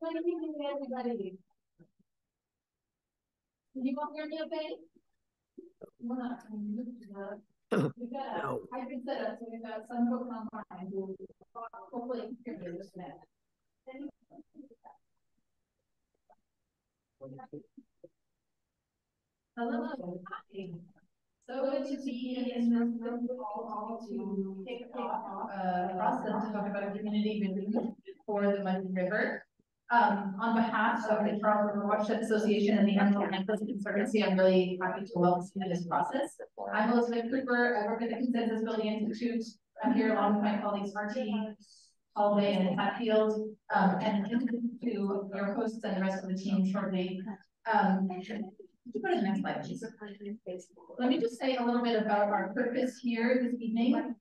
Good evening, everybody. Can you all hear me okay? We got a hybrid setup, so we've got some folks online who hopefully can hear me this minute. Hello. Hi. So good to be in this room all to kick off a process to talk about a community vision for the Muddy River. On behalf of the Charles River Watershed Association and the Emerald Necklace Conservancy, I'm really happy to welcome you to this process. I'm Elizabeth Cooper. I work at the Consensus Building Institute. I'm here along with my colleagues Marty, Holloway, and Hatfield, and to your hosts and the rest of the team shortly. Go to the next slide, please. Let me just say a little bit about our purpose here this evening.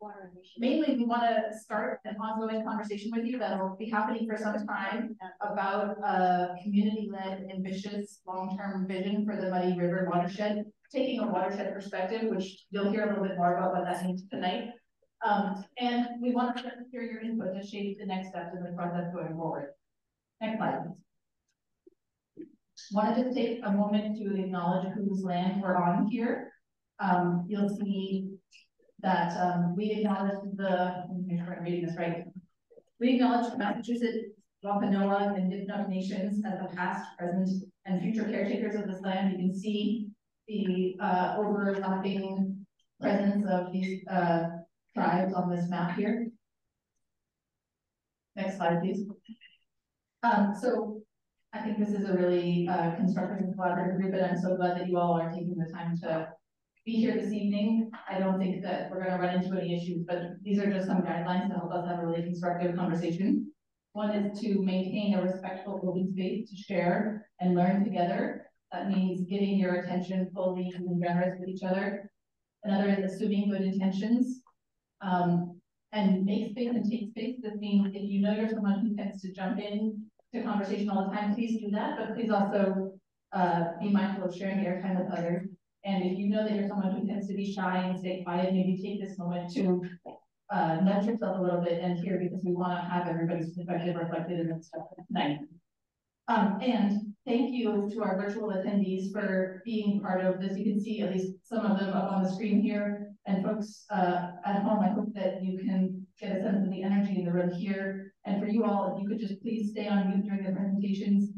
Mainly, we want to start an ongoing conversation with you that will be happening for some time about a community-led, ambitious, long-term vision for the Muddy River watershed, taking a watershed perspective, which you'll hear a little bit more about what that means tonight. And we want to hear your input to shape the next steps in the process going forward. Next slide, please. Wanted to take a moment to acknowledge whose land we're on here. You'll see that we acknowledge make sure I'm reading this right. We acknowledge the Massachusetts, Wampanoag, and Nipmuc nations as the past, present, and future caretakers of this land. You can see the overlapping presence of these tribes on this map here. Next slide, please. So I think this is a really constructive and collaborative group, and I'm so glad that you all are taking the time to be here this evening. I don't think that we're going to run into any issues, but these are just some guidelines to help us have a really constructive conversation. One is to maintain a respectful open space to share and learn together. That means giving your attention fully and generous with each other. Another is assuming good intentions. And make space and take space. This means if you know you're someone who tends to jump in to conversation all the time, please do that, but please also be mindful of sharing airtime with others. And if you know that you're someone who tends to be shy and stay quiet, maybe take this moment to nudge yourself a little bit and hear, because we want to have everybody's perspective reflected in this stuff tonight. And thank you to our virtual attendees for being part of this. You can see at least some of them up on the screen here. And folks at home, I hope that you can get a sense of the energy in the room here. And for you all, if you could just please stay on mute during the presentations.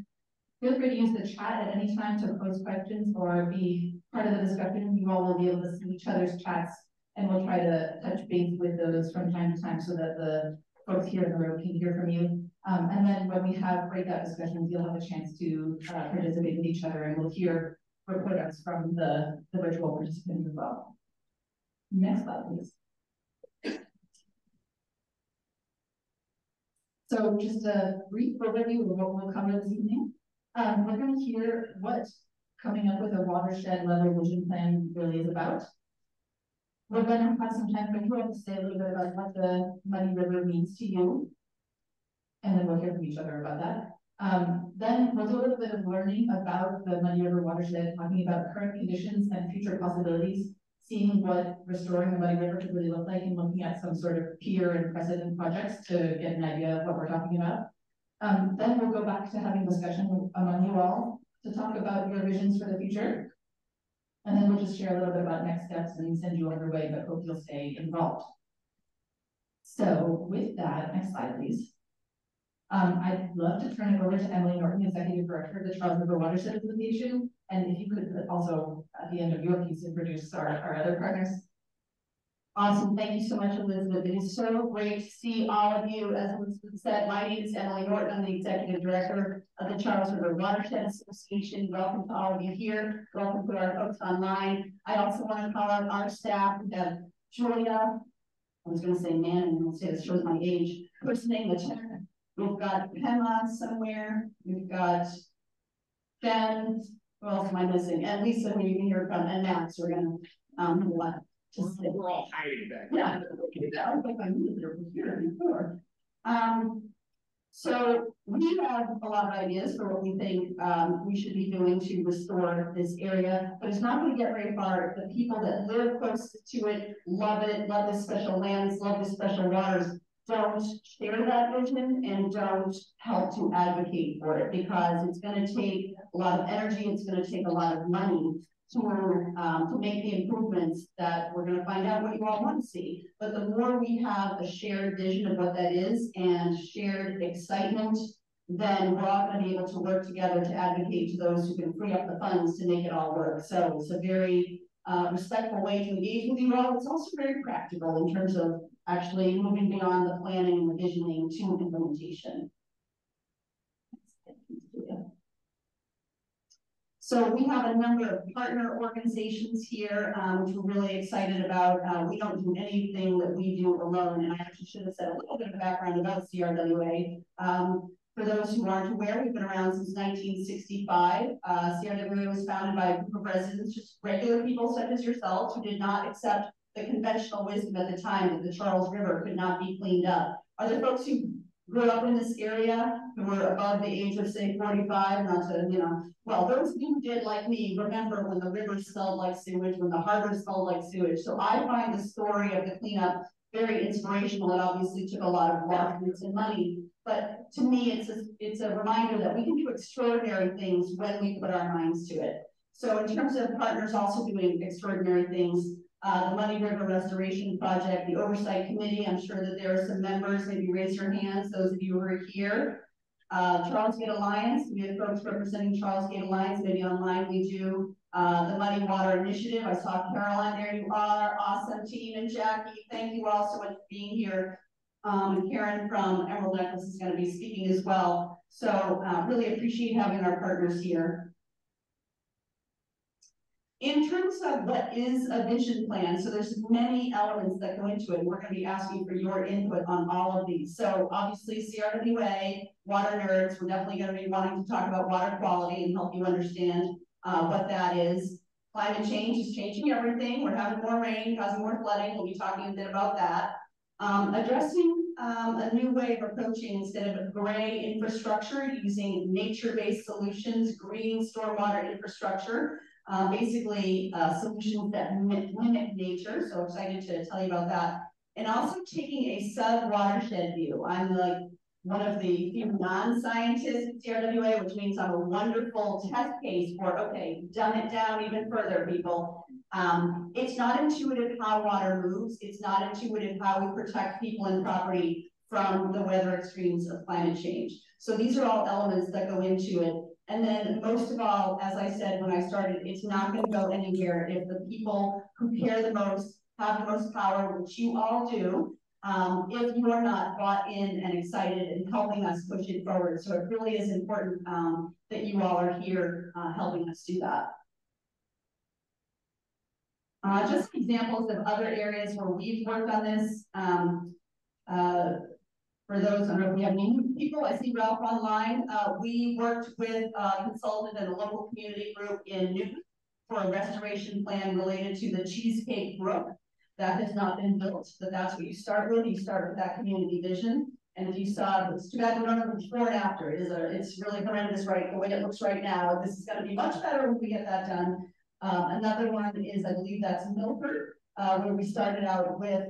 Feel free to use the chat at any time to pose questions or be part of the discussion. You all will be able to see each other's chats, and we'll try to touch base with those from time to time so that the folks here in the room can hear from you. And then when we have breakout discussions, you'll have a chance to participate with each other, and we'll hear reports from the virtual participants as well. Next slide, please. So just a brief overview of what we'll cover this evening. We're going to hear what coming up with a watershed level vision plan really is about. We're going to have some time for you all to say a little bit about what the Muddy River means to you, and then we'll hear from each other about that. Then we'll do a little bit of learning about the Muddy River watershed, talking about current conditions and future possibilities, seeing what restoring the Muddy River could really look like, and looking at some sort of peer and precedent projects to get an idea of what we're talking about. Then we'll go back to having discussion among you all to talk about your visions for the future. And then we'll just share a little bit about next steps and send you on your way, but hope you'll stay involved. So with that, next slide, please. I'd love to turn it over to Emily Norton, Executive Director of the Charles River Watershed Association. And if you could also, at the end of your piece, introduce our other partners. Awesome. Thank you so much, Elizabeth. It is so great to see all of you. As Elizabeth said, my name is Emily Norton. I'm the Executive Director of the Charles River Watershed Association. Welcome to all of you here. Welcome to our folks online. I also want to call out our staff. We have Julia. I was going to say man, and I'll say this shows my age. First name, the chair. We've got Pema somewhere. We've got Jen. Who else am I missing? And Lisa, who you can hear from, and Max. We're going to have a lot. We're all hiding back. Yeah, I was like, I knew there was here before. So we have a lot of ideas for what we think we should be doing to restore this area, but it's not going to get very far. The people that live close to it, love this special lands, love this special waters, don't share that vision and don't help to advocate for it, because it's going to take a lot of energy, it's going to take a lot of money to make the improvements that we're going to find out what you all want to see. But the more we have a shared vision of what that is and shared excitement, then we're all going to be able to work together to advocate to those who can free up the funds to make it all work. So it's a very respectful way to engage with you all. It's also very practical in terms of actually moving beyond the planning and the visioning to implementation. So we have a number of partner organizations here, which we're really excited about. We don't do anything that we do alone, and I actually should have said a little bit of background about CRWA. For those who aren't aware, we've been around since 1965. CRWA was founded by a group of residents, just regular people such as yourselves, who did not accept the conventional wisdom at the time that the Charles River could not be cleaned up. Are there folks who grew up in this area who were above the age of, say, 45, not to, you know, well, those of you who did, like me, remember when the river smelled like sewage, when the harbor smelled like sewage. So I find the story of the cleanup very inspirational. It obviously took a lot of lawsuits and money, but to me, it's a reminder that we can do extraordinary things when we put our minds to it. So in terms of partners also doing extraordinary things, the Muddy River Restoration Project, the Oversight Committee, I'm sure that there are some members, maybe raise your hands, those of you who are here. Charles Gate Alliance, we have folks representing Charles Gate Alliance, maybe online we do. The Muddy Water Initiative, I saw Caroline, there you are, awesome team, and Jackie, thank you all so much for being here. And Karen from Emerald Necklace is going to be speaking as well. So really appreciate having our partners here. In terms of what is a vision plan, so there's many elements that go into it, and we're going to be asking for your input on all of these. So obviously CRWA, water nerds, we're definitely going to be wanting to talk about water quality and help you understand what that is. Climate change is changing everything. We're having more rain, causing more flooding. We'll be talking a bit about that. Addressing a new way of approaching, instead of gray infrastructure, using nature-based solutions, green stormwater infrastructure. Basically solutions that mimic nature, so excited to tell you about that. And also taking a sub-watershed view. I'm like one of the few non-scientists at CRWA, which means I'm a wonderful test case for, okay, dumb it down even further, people. It's not intuitive how water moves. It's not intuitive how we protect people and property from the weather extremes of climate change. So these are all elements that go into it. And then most of all, as I said when I started, it's not going to go anywhere if the people who care the most, have the most power, which you all do, if you are not bought in and excited and helping us push it forward. So it really is important that you all are here helping us do that. Just examples of other areas where we've worked on this. For those, I don't know if we have any new people, I see Ralph online. We worked with a consultant and a local community group in Newton for a restoration plan related to the Cheesecake Brook. That has not been built, but that's what you start with. You start with that community vision. And if you saw, it's too bad we don't have the before and after. It's really horrendous, right? The way it looks right now. This is going to be much better when we get that done. Another one is, I believe that's Milford, where we started out with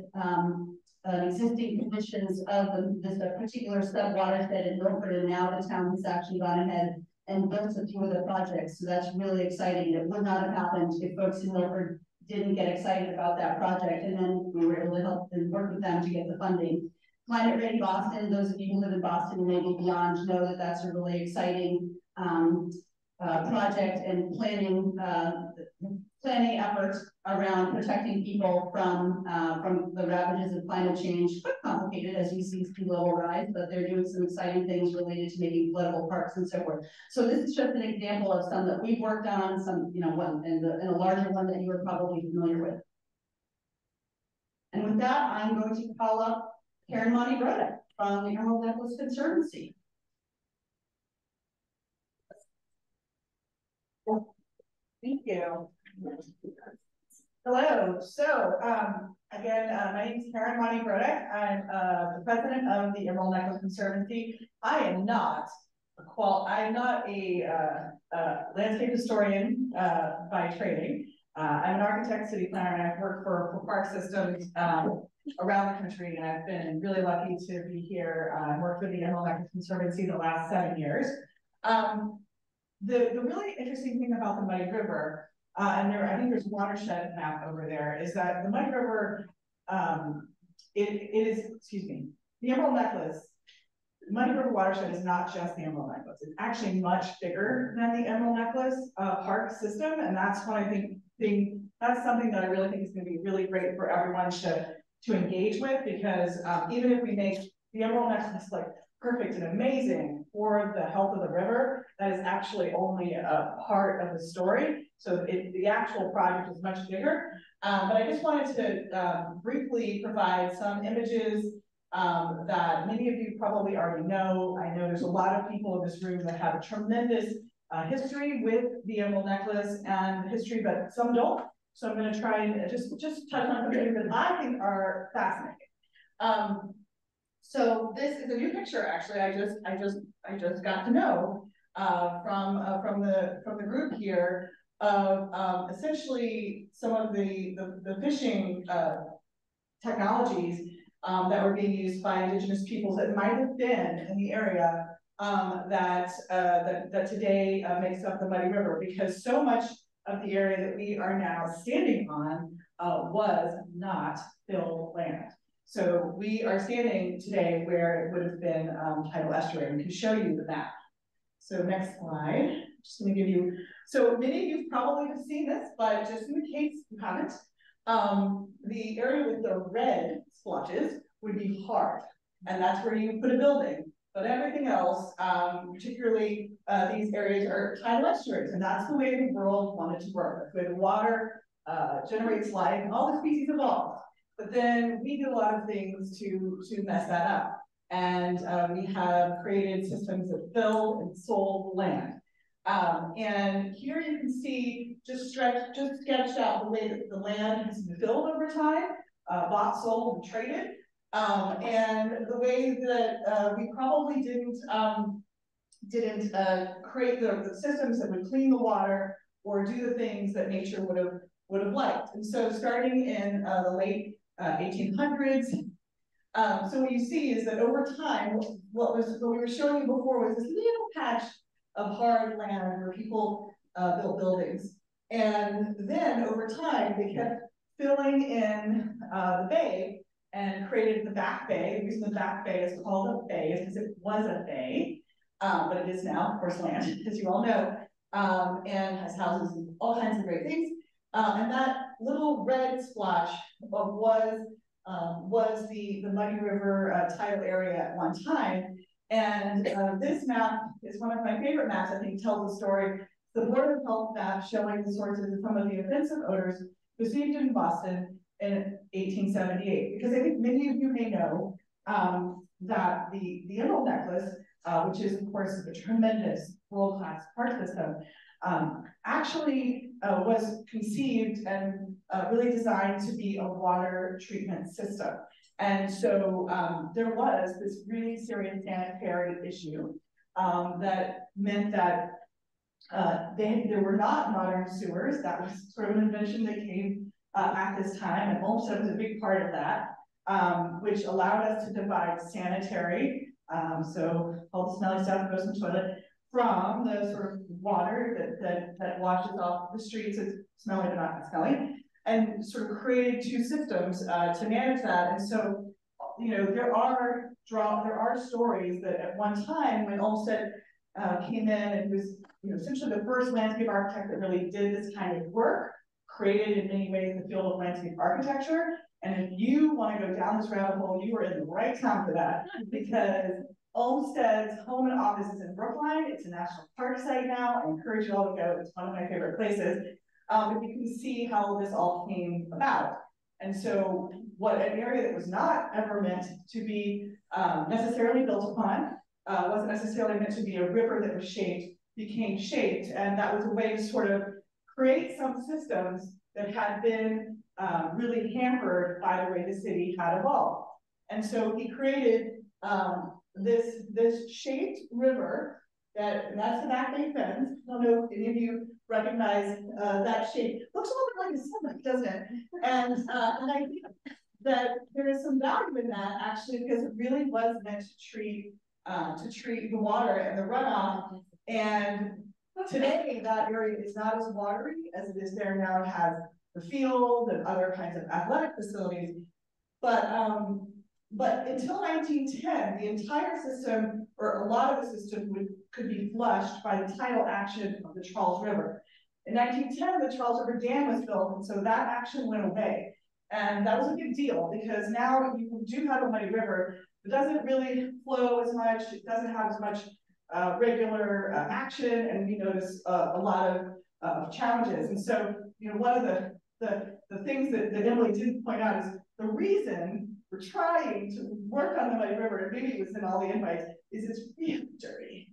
existing conditions of this particular sub-watershed in Milford, and now the town has actually gone ahead and built a few of the projects. So that's really exciting. It would not have happened if folks in Milford didn't get excited about that project, and then we were able to help and work with them to get the funding. Climate Ready Boston, those of you who live in Boston and maybe beyond know that that's a really exciting project and planning efforts around protecting people from the ravages of climate change. Quite complicated as you see sea level rise, but they're doing some exciting things related to making floodable parks and so forth. So this is just an example of some that we've worked on, some, you know, one and a larger one that you are probably familiar with. And with that, I'm going to call up Karen Monty-Brodek from the Emerald Necklace Conservancy. Thank you. Hello. So again, my name is Karen Monty-Brodek. I'm the president of the Emerald Necklace Conservancy. I am not a landscape historian by training. I'm an architect, city planner, and I've worked for park systems around the country, and I've been really lucky to be here. I worked with the Emerald Neck Conservancy the last 7 years. The really interesting thing about the Muddy River, and I think there's a watershed map over there, is that the Muddy River, the Emerald Necklace, Muddy River watershed is not just the Emerald Necklace. It's actually much bigger than the Emerald Necklace park system, and that's what I think that's something that I really think is going to be really great for everyone to engage with, because even if we make the Emerald Necklace like perfect and amazing for the health of the river, that is actually only a part of the story. So the actual project is much bigger. But I just wanted to briefly provide some images that many of you probably already know. I know there's a lot of people in this room that have a tremendous history with the Emerald Necklace and history, but some don't. So I'm going to try and just touch on some things that I think are fascinating. So this is a new picture, actually. I just got to know from the group here of essentially some of the fishing technologies that were being used by indigenous peoples that might have been in the area that today makes up the Muddy River, because so much of the area that we are now standing on was not filled land. So we are standing today where it would have been tidal estuary. We can show you the map. So next slide. Just going to give you, so many of you probably have seen this, but just in case you haven't, the area with the red splotches would be hard, and that's where you put a building. But everything else, particularly these areas, are tidal estuaries, and that's the way the world wanted to work. That's the way the water generates life, and all the species evolved. But then we do a lot of things to mess that up. And we have created systems that fill and sold land. And here you can see just sketched out the way that the land has been filled over time, bought, sold, and traded. And the way that we probably didn't create the systems that would clean the water or do the things that nature would have liked. And so starting in the late 1800s, so what you see is that over time, what we were showing you before was this little patch of hard land where people built buildings. And then over time, they kept filling in the bay and created the back bay. The reason the back bay is called a bay is because it was a bay, but it is now, of course, land, as you all know, and has houses and all kinds of great things. And that little red splotch was the Muddy River tidal area at one time. And this map is one of my favorite maps. I think tells the story. The Board of Health map showing the sources of some of the offensive odors received in Boston in 1878. Because I think many of you may know that the Emerald Necklace, which is of course a tremendous world-class park system, actually was conceived and really designed to be a water treatment system. And so there was this really serious sanitary issue that meant that there were not modern sewers. That was sort of an invention that came at this time, and Olmsted was a big part of that, which allowed us to divide sanitary, so all the smelly stuff goes in the toilet, from the sort of water that washes off the streets. It's smelly but not smelly, and sort of created two systems to manage that. And so, you know, there are stories that at one time when Olmsted came in and was, you know, essentially the first landscape architect that really did this kind of work, created in many ways the field of landscape architecture. And if you want to go down this rabbit hole, you are in the right town for that, because Olmsted's home and office is in Brookline. It's a national park site now. I encourage you all to go. It's one of my favorite places. But you can see how this all came about. And so what an area that was not ever meant to be necessarily built upon, wasn't necessarily meant to be a river that was shaped, became shaped. And that was a way to sort of create some systems that had been really hampered by the way the city had evolved. And so he created this shaped river that's the Back Bay Fens. I don't know if any of you recognize that shape. Looks a little bit like a stomach, doesn't it? And I think that there is some value in that actually, because it really was meant to treat the water and the runoff. And today that area is not as watery as it is there now. It has the field and other kinds of athletic facilities. But until 1910, the entire system, or a lot of the system, could be flushed by the tidal action of the Charles River. In 1910, the Charles River Dam was built, and so that action went away. And that was a big deal, because now you do have a muddy river. It doesn't really flow as much, it doesn't have as much regular action, and we notice a lot of challenges. And so, one of the things that Emily didn't point out is the reason we're trying to work on the muddy river, and maybe it was in all the invites, is it's really dirty.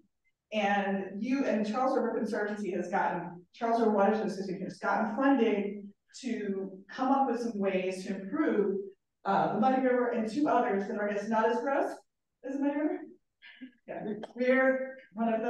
And Charles River Conservancy has gotten, Charles River Watershed Association has gotten funding to come up with some ways to improve the muddy river and two others that are, I guess, not as gross as the muddy river. Yeah, we're one of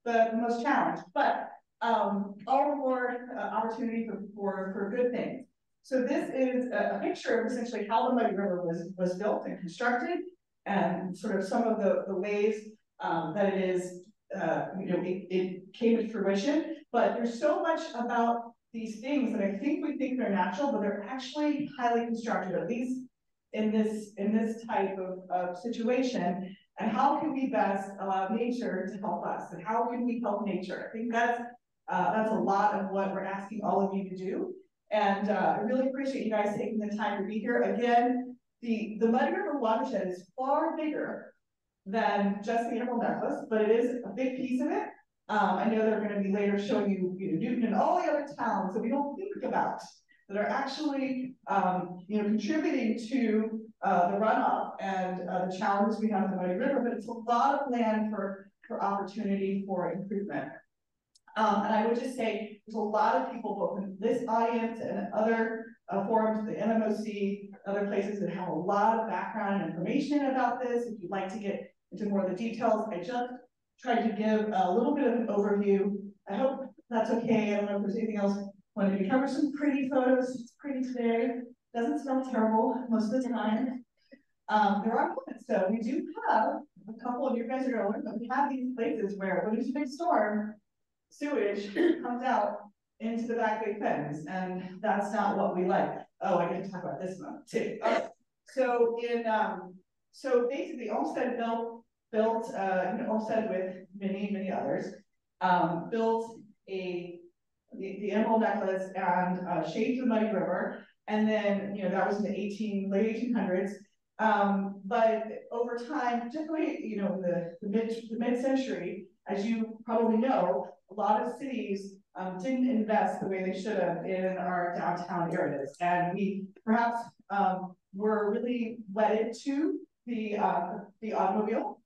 the most challenged, but all the more opportunity for good things. So this is a picture of essentially how the muddy river was built and constructed, and sort of some of the ways that it is, it came to fruition. But there's so much about these things that I think we think they're natural, but they're actually highly constructed, at least in this type of situation. And how can we best allow nature to help us? And how can we help nature? I think that's a lot of what we're asking all of you to do. And I really appreciate you guys taking the time to be here. Again, the Muddy River watershed is far bigger than just the Emerald Necklace, but it is a big piece of it. I know they're going to be later showing you, Newton and all the other towns that we don't think about that are actually, contributing to the runoff and the challenges we have in the Muddy River. But it's a lot of land for opportunity for improvement. And I would just say there's a lot of people, both in this audience and other forums, the MMOC, other places, that have a lot of background and information about this. If you'd like to get into more of the details, I just tried to give a little bit of an overview. I hope that's okay. I don't know if there's anything else. Wanted to cover some pretty photos. It's pretty today. Doesn't smell terrible most of the time. There are moments, though. We do have a couple of you guys are going, but we have these places where when there's a big storm, sewage comes out into the Back Bay Fens, and that's not what we like. Oh, I get to talk about this one too. So basically, Olmsted built Olmsted with many others, built the Emerald Necklace and shaped the Muddy River, and then that was in the late 1800s. But over time, particularly in the mid-century, as you probably know, a lot of cities didn't invest the way they should have in our downtown areas, and we perhaps were really wedded to the automobile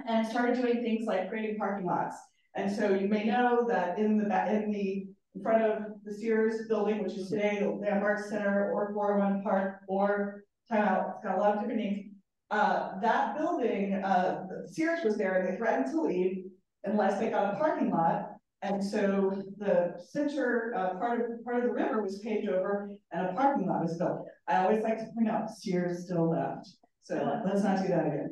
and started doing things like creating parking lots. And so you may know that in front of the Sears building, which is today the Landmark Center or 401 Park or Time Out, it's got a lot of different names. That building, Sears was there, and they threatened to leave unless they got a parking lot. And so the center part of the river was paved over, and a parking lot was built. I always like to point out Sears still left, so let's not do that again.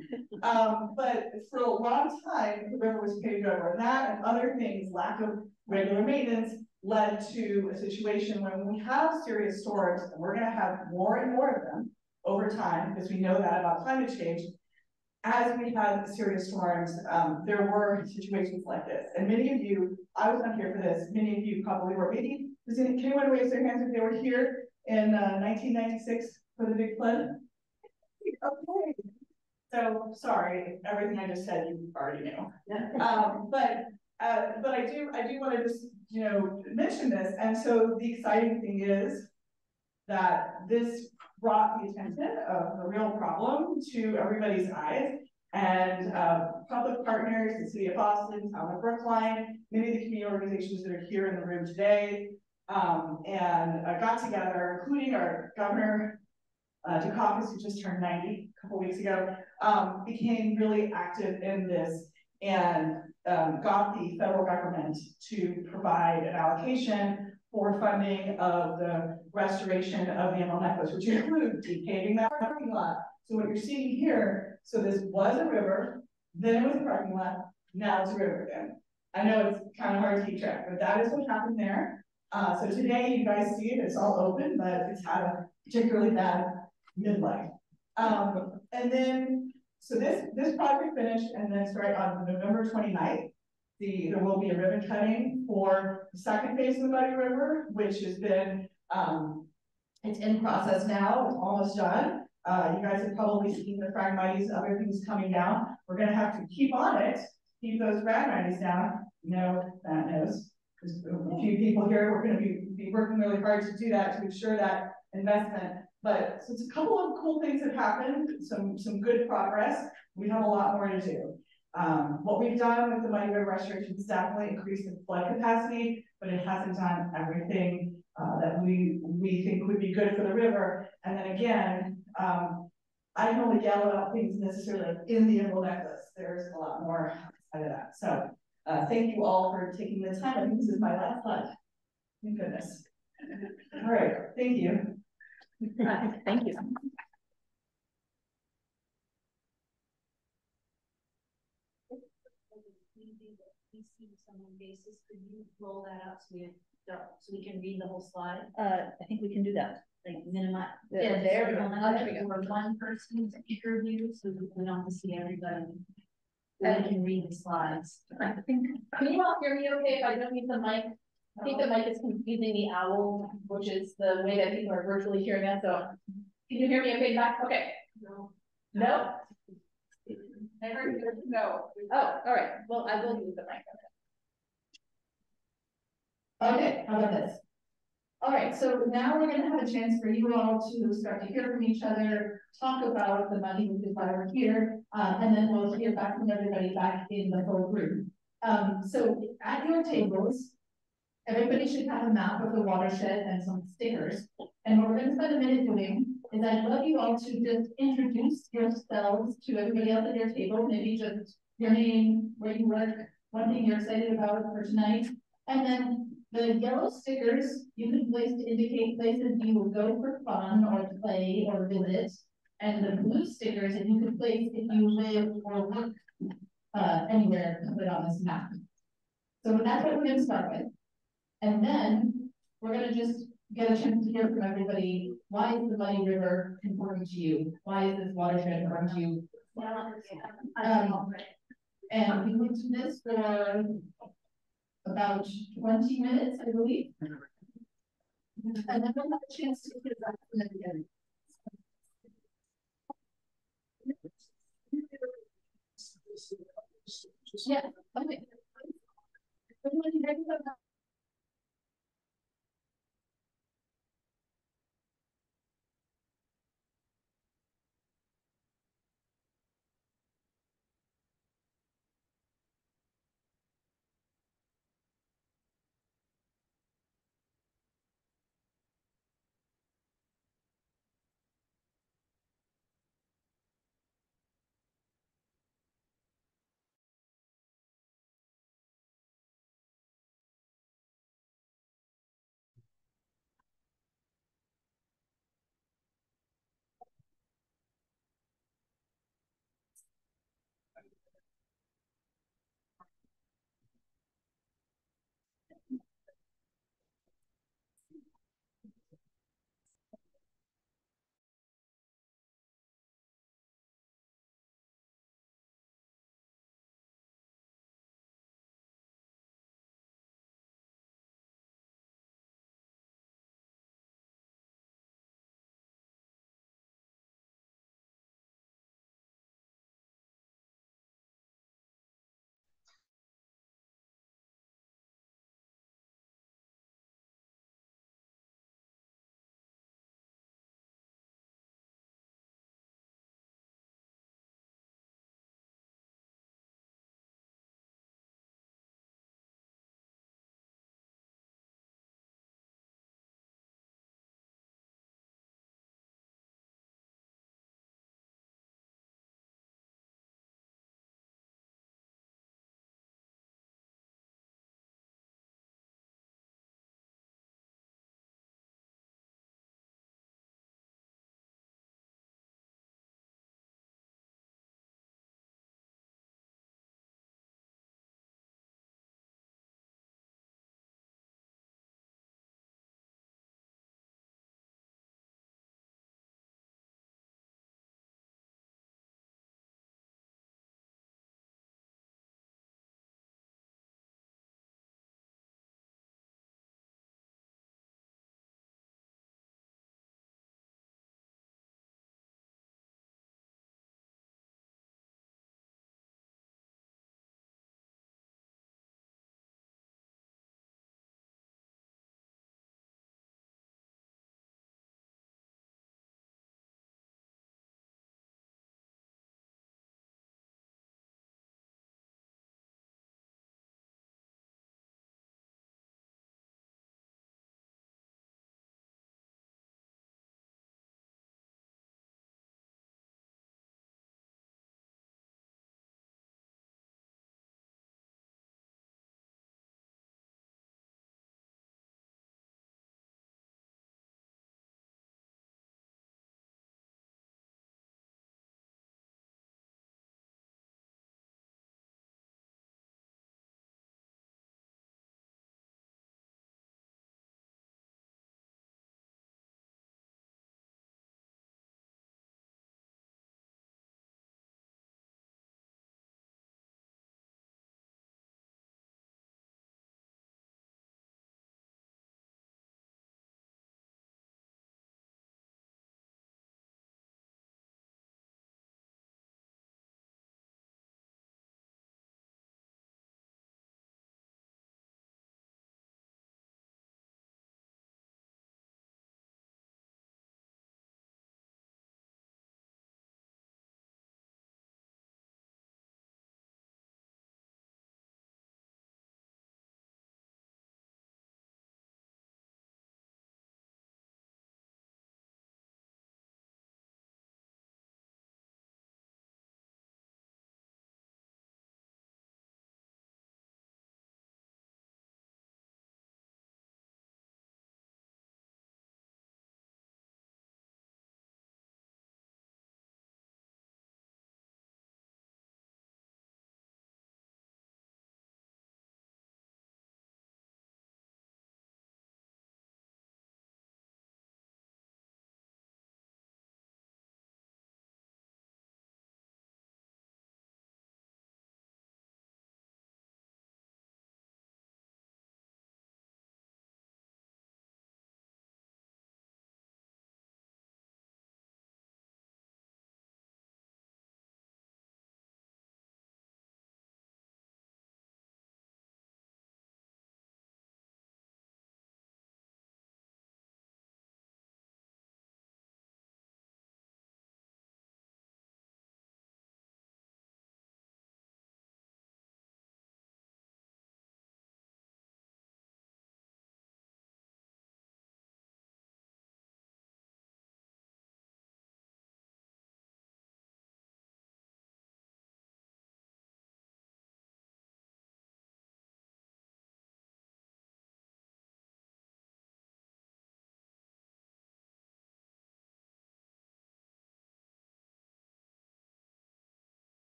But for a long time, the river was paved over, and that and other things, lack of regular maintenance, led to a situation when we have serious storms, and we're going to have more and more of them over time, because we know that about climate change. As we had serious storms, there were situations like this. And many of you, I was not here for this, many of you probably were. Maybe, can anyone raise their hands if they were here in 1996 for the big flood? Okay. So, sorry, everything I just said you already knew. But I do want to just, mention this. And so the exciting thing is that this brought the attention of the real problem to everybody's eyes, and public partners, the City of Boston, Town of Brookline, many of the community organizations that are here in the room today, and got together, including our Governor Dukakis, who just turned 90 a couple weeks ago, became really active in this. And got the federal government to provide an allocation for funding of the restoration of the Emerald Necklace, which includes repaving that parking lot. So what you're seeing here, so this was a river, then it was a parking lot, now it's a river again. I know it's kind of hard to keep track, but that is what happened there. So today you guys see it, it's all open, but it's had a particularly bad midlife. And then, so this project finished, and then start on November 29th. There will be a ribbon cutting for the second phase of the Muddy River, which has been, it's in process now, it's almost done. You guys have probably seen the phragmites, other things coming down. We're gonna have to keep on it, keep those phragmites down. No, that knows, because a few people here, we're gonna be working really hard to do that, to ensure that investment. But so it's a couple of cool things have happened, some good progress. We have a lot more to do. What we've done with the Muddy River restoration is definitely increase the flood capacity, but it hasn't done everything that we think would be good for the river. And then again, I can only yell about things necessarily like in the Emerald Necklace. There's a lot more outside of that. So thank you all for taking the time. I think this is my last slide. Thank goodness. All right, thank you. Thank you. Basis, could you roll that up so we can read the whole slide? I think we can do that. Like minimize. Yeah, there we go. Or one person's interview, so we don't have to see everybody. And we can read the slides. I think, can you all hear me okay if I don't use the mic? I think the mic is confusing the owl, which is the way that people are virtually hearing us. So can you hear me okay back? Okay. No. No? I heard you. No. Oh, all right. Well, I will use the mic. Okay, how about this? All right, so now we're gonna have a chance for you all to start to hear from each other, talk about the money, which is why we're here, and then we'll hear back from everybody back in the whole group. So at your tables, everybody should have a map of the watershed and some stickers. And what we're gonna spend a minute doing is I'd love you all to just introduce yourselves to everybody else at your table, maybe just your name, where you work, one thing you're excited about for tonight, and then the yellow stickers you can place to indicate places you will go for fun or play or visit. And the blue stickers that you can place if you live or work anywhere to put on this map. So that's what we're going to start with. And then we're going to just get a chance to hear from everybody. Why is the Muddy River important to you? Why is this watershed important to you? And we will do this for about 20 minutes, I believe. And then we'll have a chance to hear back from them again. Yeah, okay. Everybody ready for that?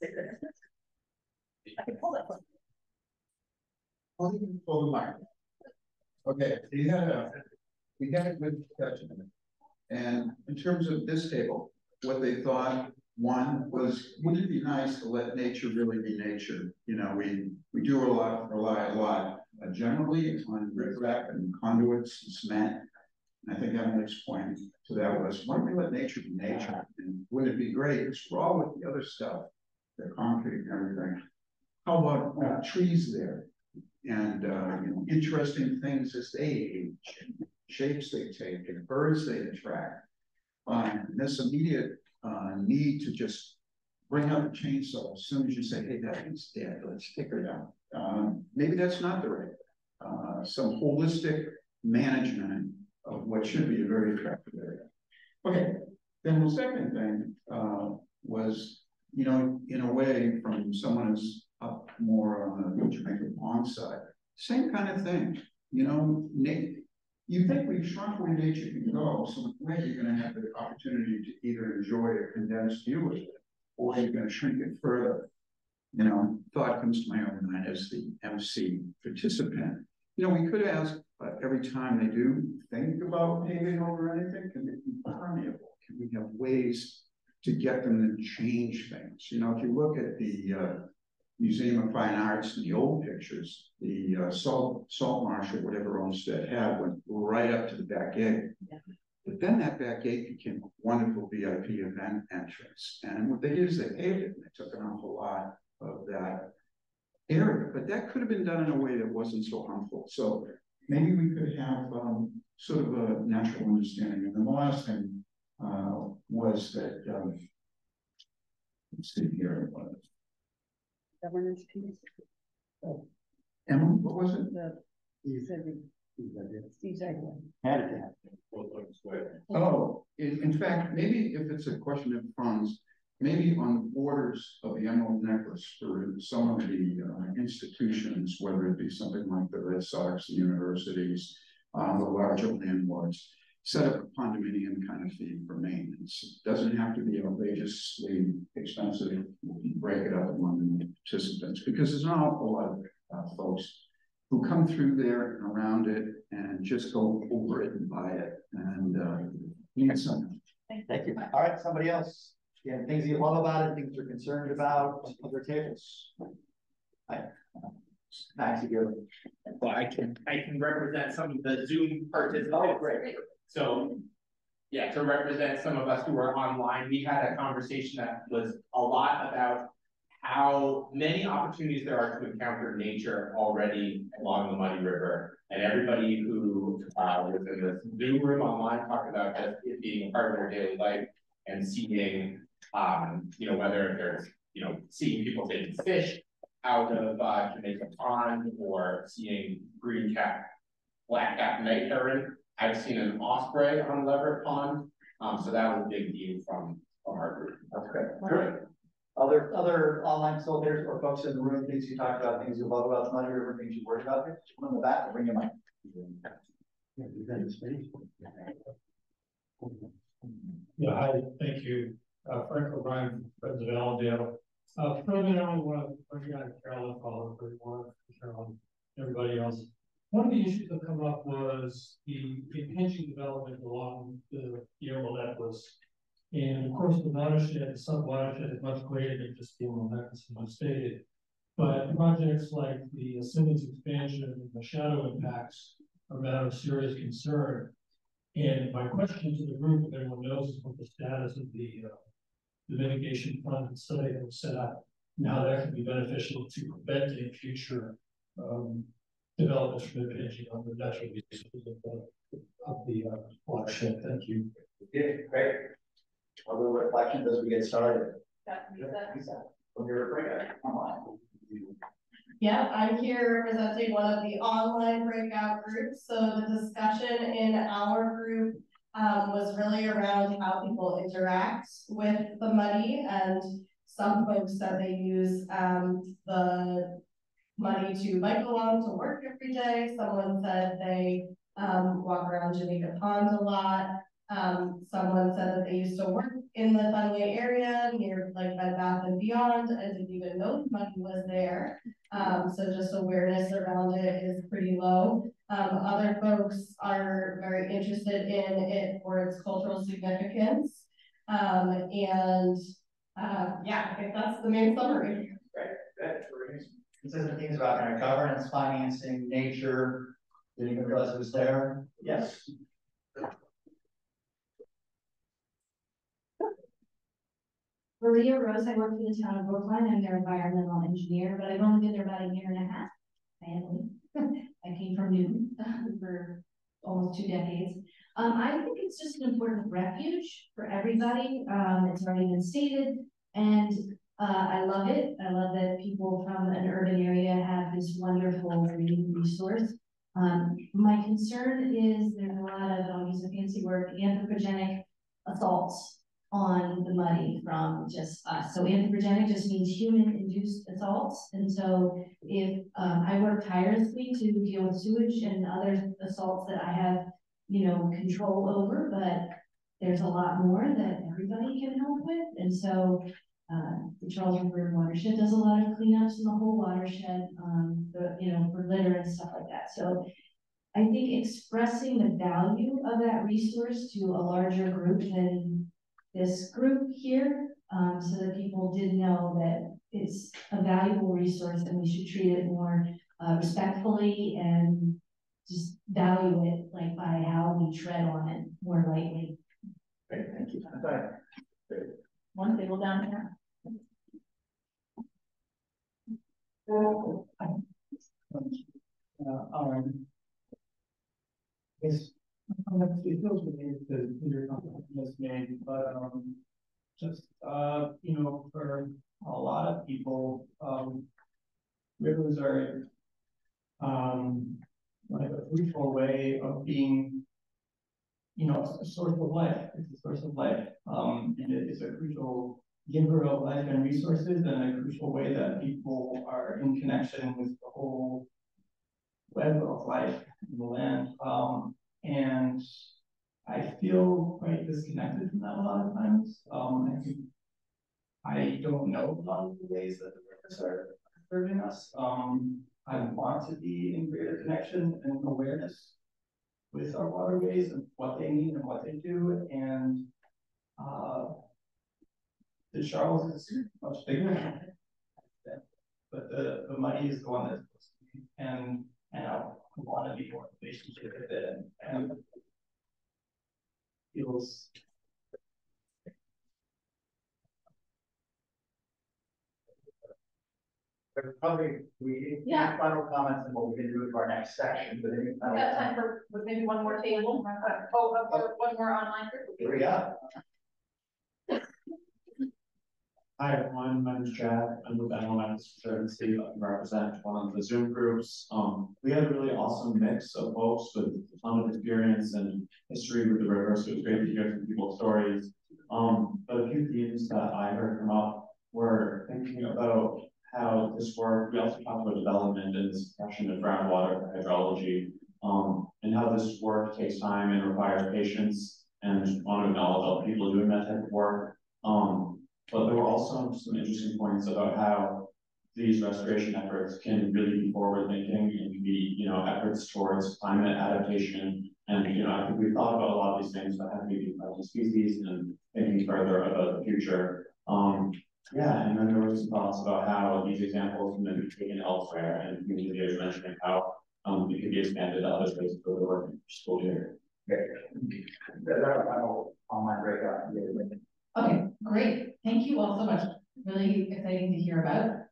I can pull that one. Okay, we had a good discussion. And in terms of this table, what they thought, one was, wouldn't it be nice to let nature really be nature? You know, we do rely a lot generally on riprap and conduits and cement. And I think Emily's point to that was, why don't we let nature be nature? And wouldn't it be great? It's raw with the other stuff, the concrete and everything. How about trees there? And you know, interesting things as they age, and shapes they take, and birds they attract. This immediate need to just bring out the chainsaw as soon as you say, hey, that thing's dead, let's take her down. Maybe that's not the right, some holistic management of what should be a very attractive area. Okay, then the second thing was, you know, in a way, from someone who's up more on the Jamaica Pond side, same kind of thing. You know, you think we've shrunk where nature can go, so when you're going to have the opportunity to either enjoy a condensed view of it, or you're going to shrink it further. You know, thought comes to my own mind as the MC participant. You know, we could ask every time they do think about paving over anything, can it be permeable? Can we have ways to get them to change things? You know, if you look at the Museum of Fine Arts and the old pictures, the salt marsh or whatever Olmsted had went right up to the back gate. Yeah. But then that back gate became a wonderful VIP event entrance. And what they did is they paved it and they took an awful lot of that area. But that could have been done in a way that wasn't so harmful. So maybe we could have sort of a natural understanding. And then the last thing was that, let's see here. Governance piece. Oh. Emma, what was it? Steve Zagler. Had it happen. Oh, in fact, maybe if it's a question of funds, maybe on the borders of the Emerald Necklace for some of the institutions, whether it be something like the Red Sox, the universities, the larger landlords, set up a condominium kind of fee for maintenance. It doesn't have to be outrageously expensive. We can break it up among the participants because there's not a lot of folks who come through there and around it and just go over it and buy it and need something. Thank you. All right, somebody else. Yeah, things you love about it, things you're concerned about, other tables. Max, you Well, I can represent some of the Zoom participants. Oh, great. So, yeah, to represent some of us who are online, we had a conversation that was a lot about how many opportunities there are to encounter nature already along the Muddy River. And everybody who was in the Zoom room online talked about just it being a part of their daily life and seeing, you know, whether there's, you know, seeing people taking fish out of Jamaica Pond or seeing green cap, black cap night heron. I've seen an osprey on Leverett Pond. So that was a big deal from our group. That's great. Great. Other online facilitators or folks in the room, things you talked about, things you love about the Muddy River, things you worry about. Just one in the back, bring your mic. Yeah, hi, thank you. Frank O'Brien, President of Allendale. President, I want to bring out Carolyn, follow Carolyn, everybody else. One of the issues that come up was the impinging development along the Emerald Necklace. And of course, the watershed, the sub-watershed is much greater than just the Emerald Necklace, as stated. But projects like the Simmons expansion and the shadow impacts are a matter of serious concern. And my question to the group, if everyone knows, is what the status of the mitigation fund study that was set up, and how that can be beneficial to preventing future developments from impinging on the natural resources of the watershed. Thank you. Yeah, great. Other reflections as we get started. From your breakout online. Yeah, I'm here representing one of the online breakout groups. So the discussion in our group was really around how people interact with the Muddy, and some folks said they use the Muddy to bike along to work every day. Someone said they walk around Jamaica Pond a lot. Someone said that they used to work in the Funway area near like Bed Bath and Beyond and didn't even know the money was there. So just awareness around it is pretty low. Other folks are very interested in it for its cultural significance. Yeah, I think that's the main summary. Right. Consistent things about kind of governance, financing, nature. Did anyone realize it was there? Yes. Maria Rose, I work for the town of Brookline. I'm their environmental engineer, but I've only been there about a year and a half. I came from Newton for almost 2 decades. I think it's just an important refuge for everybody. It's already been stated, and I love it. I love that people from an urban area have this wonderful resource. My concern is there's a lot of, I'll use a fancy word, anthropogenic assaults on the muddy from just us. So anthropogenic just means human-induced assaults. And so if I work tirelessly to deal with sewage and other assaults that I have, control over, but there's a lot more that everybody can help with. And so the Charles River watershed does a lot of cleanups in the whole watershed, for litter and stuff like that. So I think expressing the value of that resource to a larger group than this group here, so that people did know that it's a valuable resource and we should treat it more respectfully and just value it like by how we tread on it more lightly. Great, thank you. One table down here. Yes, it feels related to your comment just made, but just for a lot of people, rivers are like a crucial way of being, a source of life. It's a source of life, and it is a crucial giver of life and resources, and a crucial way that people are in connection with the whole web of life in the land. And I feel quite disconnected from that a lot of times. I don't know a lot of the ways that the rivers are serving us. I want to be in greater connection and awareness with our waterways and what they mean and what they do. And the Charles is much bigger, but the money is the one that's supposed to be. And I want to be more in relationship with it, and feels. Probably we have final comments on what we can do to our next section, but any I've got time for maybe one more table. One more online group. here we go. Hi everyone, my name is Chad. I'm with NLM's Conservancy. I represent one of the Zoom groups. We had a really awesome mix of folks with a ton of experience and history with the river, so it was great to hear some people's stories. But a few themes that I heard come up were thinking about how this work, we also talked about development and the suppression of groundwater hydrology, and how this work takes time and requires patience, and want to acknowledge all the people doing that type of work. But there were also some interesting points about how these restoration efforts can really be forward-thinking and can be, efforts towards climate adaptation. And, I think we've thought about a lot of these things, but how do we be protecting species and thinking further about the future. Yeah, and then there were some thoughts about how these examples can then be taken elsewhere, and community leaders mentioning how it could be expanded to other places where they're working for school year. That's our final online breakout. Okay, great. Thank you all so much. Really exciting to hear about.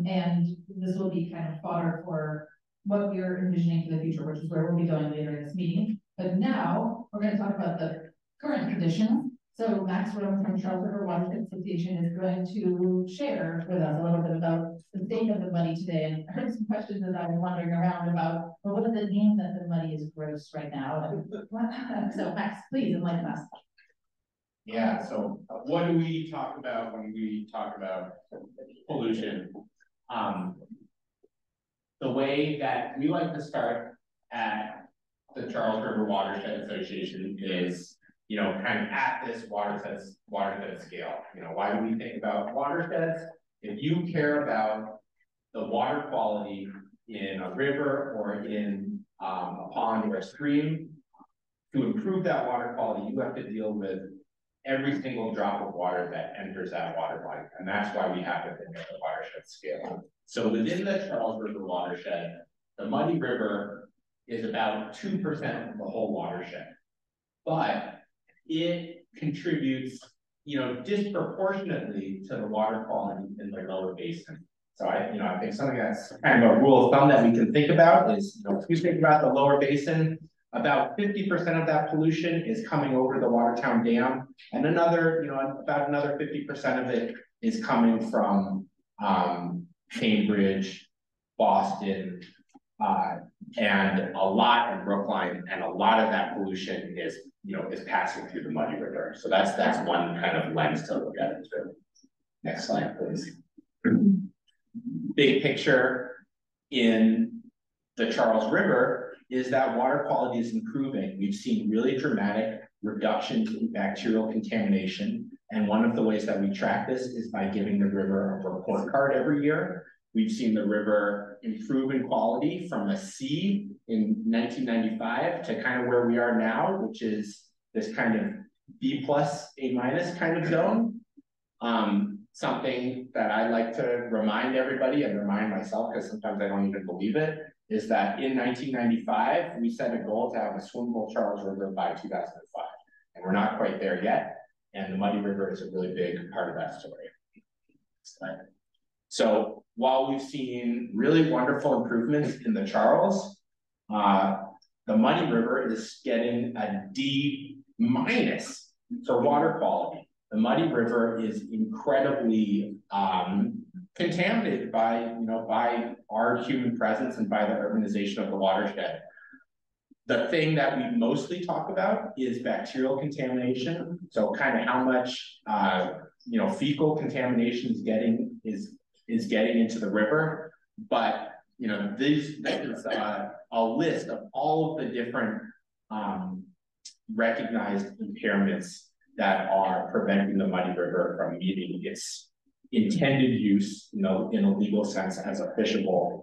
And this will be kind of fodder for what we're envisioning for the future, which is where we'll be going later in this meeting. But now we're going to talk about the current conditions. So Max Rome from Charles River Watershed Association is going to share with us a little bit about the state of the muddy today. And I heard some questions as I was wandering around about, well, what does it mean that the muddy is gross right now? And so Max, please enlighten us. Yeah, so what do we talk about when we talk about pollution? The way that we like to start at the Charles River Watershed Association is you know, kind of at this watershed scale. You know, why do we think about watersheds? If you care about the water quality in a river or in a pond or a stream, to improve that water quality, you have to deal with every single drop of water that enters that water body. And that's why we have to think at the watershed scale. So within the Charles River watershed, the Muddy River is about 2% of the whole watershed. But it contributes, you know, disproportionately to the water quality in the lower basin. So I think something that's kind of a rule of thumb that we can think about is, you know, if you think about the lower basin, about 50% of that pollution is coming over the Watertown Dam, and another, you know, about another 50% of it is coming from Cambridge, Boston, and a lot in Brookline, and a lot of that pollution is, you know, is passing through the Muddy River. So that's one kind of lens to look at it through. Next slide, please. Big picture in the Charles River is that water quality is improving. We've seen really dramatic reductions in bacterial contamination. And one of the ways that we track this is by giving the river a report card every year. We've seen the river improve in quality from a C in 1995 to kind of where we are now, which is this kind of B+, A- kind of zone. Something that I like to remind everybody and remind myself, because sometimes I don't even believe it, is that in 1995, we set a goal to have a swimmable Charles River by 2005. And we're not quite there yet. And the Muddy River is a really big part of that story. So while we've seen really wonderful improvements in the Charles, the Muddy River is getting a D- for water quality. The Muddy River is incredibly contaminated by our human presence and by the urbanization of the watershed. The thing that we mostly talk about is bacterial contamination. So kind of how much fecal contamination is getting into the river. But this is a list of all of the different recognized impairments that are preventing the Muddy River from meeting its intended use, in a legal sense, as a fishable,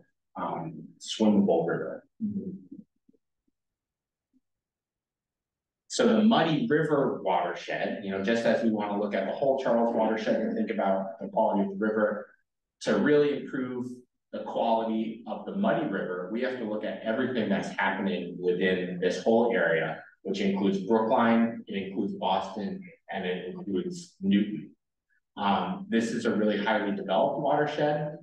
swimmable river. So the Muddy River watershed, just as we want to look at the whole Charles watershed and think about the quality of the river, to really improve the quality of the Muddy River, we have to look at everything that's happening within this whole area, which includes Brookline, it includes Boston, and it includes Newton. This is a really highly developed watershed.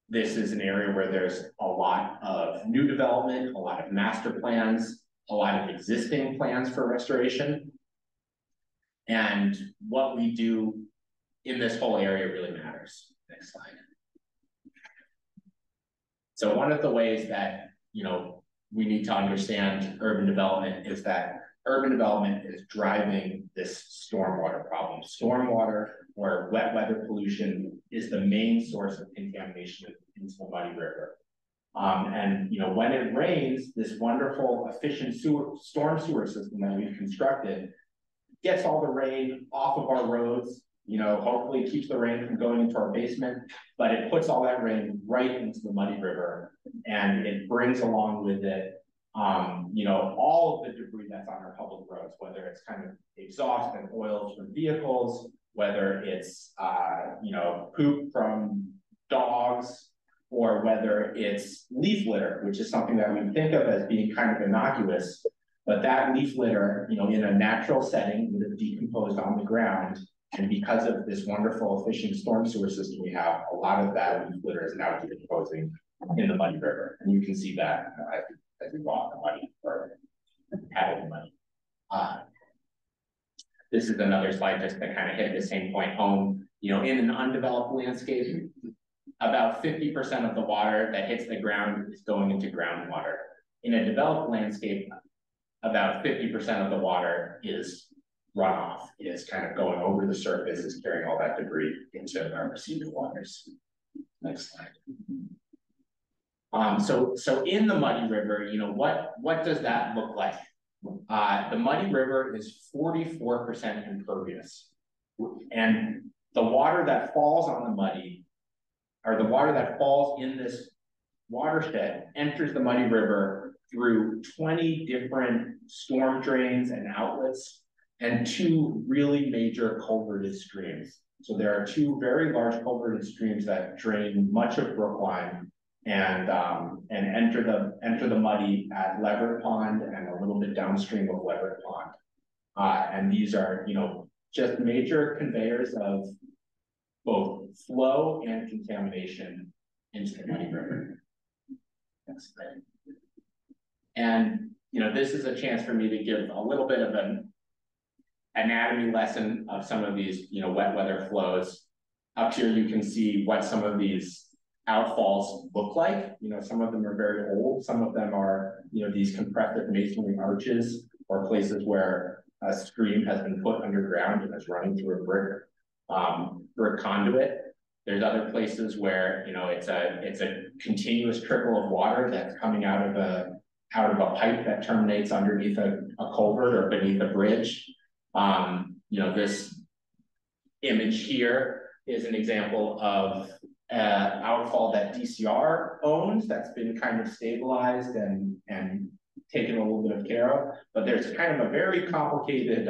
This is an area where there's a lot of new development, a lot of master plans, a lot of existing plans for restoration. And what we do in this whole area really matters. Next slide. So one of the ways that, we need to understand urban development is that urban development is driving this stormwater problem. Stormwater or wet weather pollution is the main source of contamination into the Muddy River. And when it rains, this wonderful efficient storm sewer system that we've constructed gets all the rain off of our roads, hopefully keeps the rain from going into our basement, but it puts all that rain right into the Muddy River, and it brings along with it, all of the debris that's on our public roads, whether it's kind of exhaust and oils from vehicles, whether it's, poop from dogs, or whether it's leaf litter, which is something that we think of as being kind of innocuous, but that leaf litter, in a natural setting would have decomposed on the ground. And because of this wonderful efficient storm sewer system we have, a lot of that leaf litter is now decomposing in the Muddy River. And you can see that as we walk the Muddy or paddle the Muddy. This is another slide just to kind of hit the same point home. In an undeveloped landscape, about 50% of the water that hits the ground is going into groundwater. In a developed landscape, about 50% of the water is runoff, is kind of going over the surface, is carrying all that debris into our receiving waters. Next slide. So in the Muddy River, what does that look like? The Muddy River is 44% impervious. And the water that falls on the Muddy, or the water that falls in this watershed, enters the Muddy River through 20 different storm drains and outlets and 2 really major culverted streams. So there are 2 very large culverted streams that drain much of Brookline and enter the Muddy at Leverett Pond and a little bit downstream of Leverett Pond. And these are, you know, just major conveyors of both flow and contamination into the Muddy River. Next slide. And, you know, this is a chance for me to give a little bit of an anatomy lesson of some of these, you know, wet weather flows. Up here, you can see what some of these outfalls look like. You know, some of them are very old. Some of them are, you know, these compressive masonry arches or places where a stream has been put underground and is running through a brick conduit. There's other places where, you know, it's a continuous trickle of water that's coming out of a pipe that terminates underneath a culvert or beneath a bridge. You know, this image here is an example of outfall that DCR owns that's been kind of stabilized and taken a little bit of care of, but there's kind of a very complicated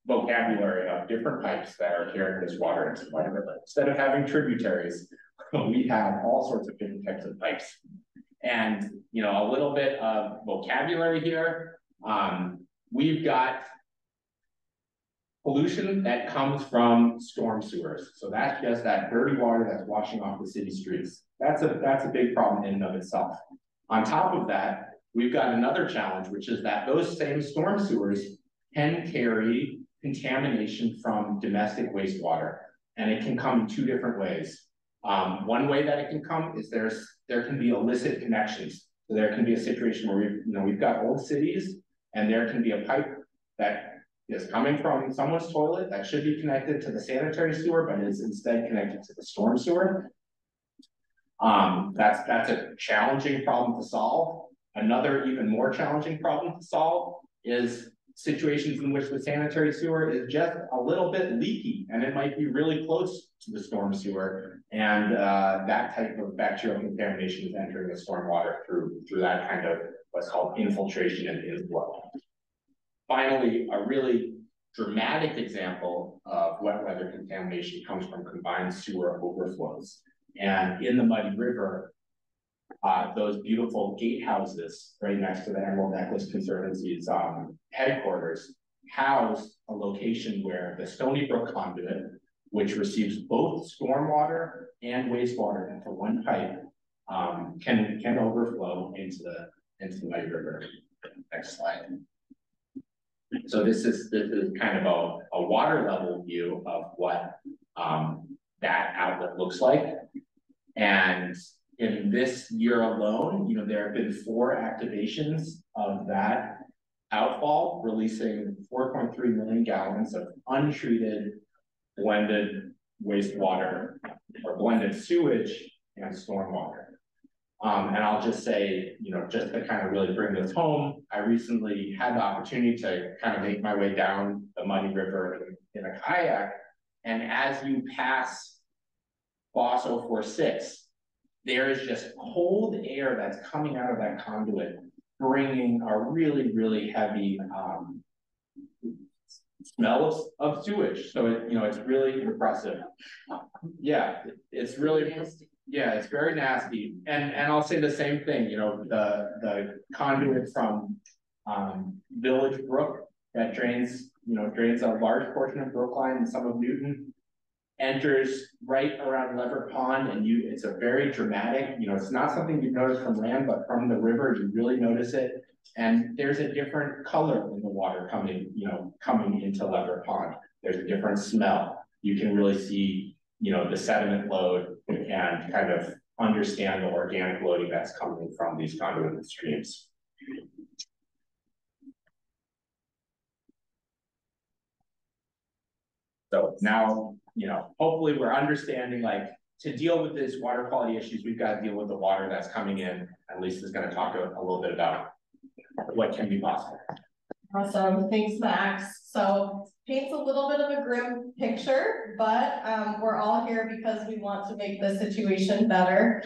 vocabulary of different pipes that are carrying this water into the Muddy River. Instead of having tributaries, we have all sorts of different types of pipes. And, you know, a little bit of vocabulary here. We've got pollution that comes from storm sewers. So that's just that dirty water that's washing off the city streets. That's a big problem in and of itself. On top of that, we've got another challenge, which is that those same storm sewers can carry contamination from domestic wastewater, and it can come in 2 different ways. One way that it can come is there can be illicit connections. So there can be a situation where we've got old cities, and there can be a pipe that is coming from someone's toilet that should be connected to the sanitary sewer, but is instead connected to the storm sewer. That's a challenging problem to solve. Another even more challenging problem to solve is situations in which the sanitary sewer is just a little bit leaky, and it might be really close to the storm sewer, and that type of bacterial contamination is entering the storm water through that kind of what's called infiltration and inflow. Finally, a really dramatic example of wet weather contamination comes from combined sewer overflows. And in the Muddy River, those beautiful gatehouses right next to the Emerald Necklace Conservancy's headquarters house a location where the Stony Brook conduit, which receives both stormwater and wastewater into one pipe, can overflow into the Muddy River. Next slide. So this is kind of a water level view of what that outlet looks like. And in this year alone, you know, there have been 4 activations of that outfall, releasing 4.3 million gallons of untreated blended wastewater or blended sewage and stormwater. And I'll just say, you know, just to kind of really bring this home, I recently had the opportunity to kind of make my way down the Muddy River in a kayak. And as you pass Boss 046, there is just cold air that's coming out of that conduit, bringing a really, really heavy smell of sewage. So, it's really impressive. Yeah, it's really nasty. Yeah, it's very nasty. And I'll say the same thing, you know, the conduit from Village Brook that drains a large portion of Brookline and some of Newton, enters right around Leverett Pond, and it's a very dramatic, it's not something you notice from land, but from the river, you really notice it. And there's a different color in the water coming into Leverett Pond. There's a different smell. You can really see, the sediment load and kind of understand the organic loading that's coming from these conduit streams. So now, hopefully we're understanding, like, to deal with this water quality issues, we've got to deal with the water that's coming in, and Lisa's going to talk a little bit about. what can be possible. Awesome, thanks, Max. So paints a little bit of a grim picture, but we're all here because we want to make the situation better.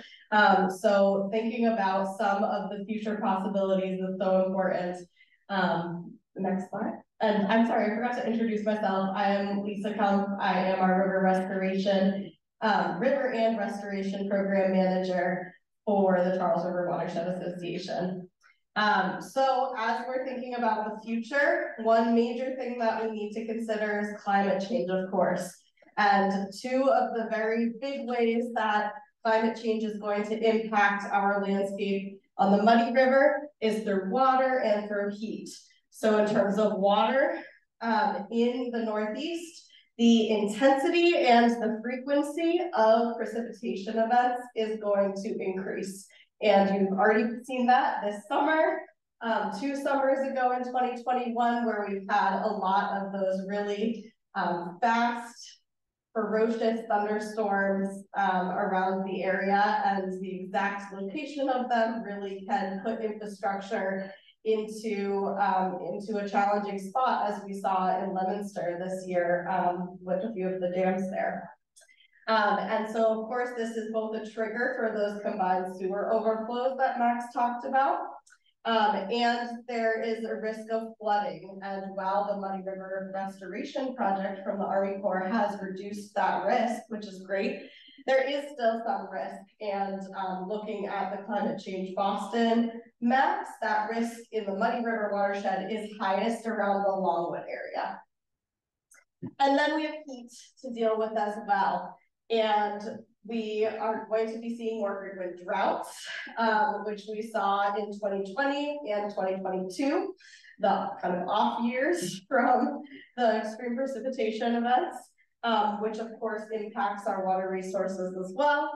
So thinking about some of the future possibilities is so important. Next slide. And I'm sorry, I forgot to introduce myself. I am Lisa Kump. I am our river and restoration program manager for the Charles River Watershed Association. So as we're thinking about the future, one major thing that we need to consider is climate change, of course. And two of the very big ways that climate change is going to impact our landscape on the Muddy River is through water and through heat. So in terms of water, in the Northeast, the intensity and the frequency of precipitation events is going to increase. And you've already seen that this summer, 2 summers ago in 2021, where we've had a lot of those really fast, ferocious thunderstorms around the area, and the exact location of them really can put infrastructure into a challenging spot, as we saw in Leominster this year with a few of the dams there. And so, of course, this is both a trigger for those combined sewer overflows that Max talked about, and there is a risk of flooding. And while the Muddy River Restoration Project from the Army Corps has reduced that risk, which is great, there is still some risk. And looking at the climate change Boston maps, that risk in the Muddy River watershed is highest around the Longwood area. And then we have heat to deal with as well. And we are going to be seeing more frequent droughts, which we saw in 2020 and 2022, the kind of off years from the extreme precipitation events, which of course impacts our water resources as well.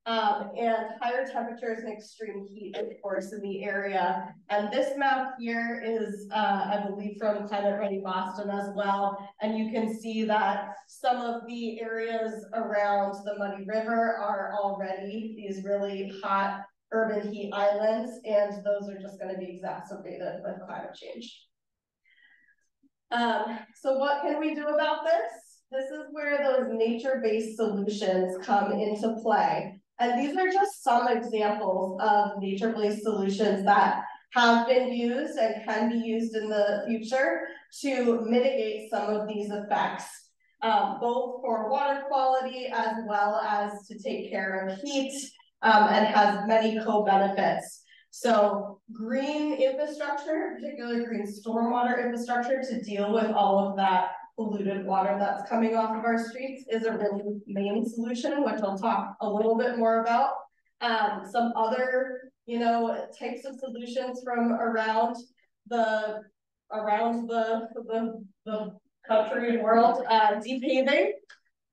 And higher temperatures and extreme heat, of course, in the area. And this map here is, I believe, from Climate Ready Boston as well. And you can see that some of the areas around the Muddy River are already these really hot urban heat islands, and those are just going to be exacerbated with climate change. So what can we do about this? This is where those nature-based solutions come into play. And these are just some examples of nature-based solutions that have been used and can be used in the future to mitigate some of these effects, both for water quality as well as to take care of heat, and has many co-benefits. So green infrastructure, particularly green stormwater infrastructure, to deal with all of that polluted water that's coming off of our streets is a really main solution, which I'll talk a little bit more about. Some other, types of solutions from around the country and world. Depaving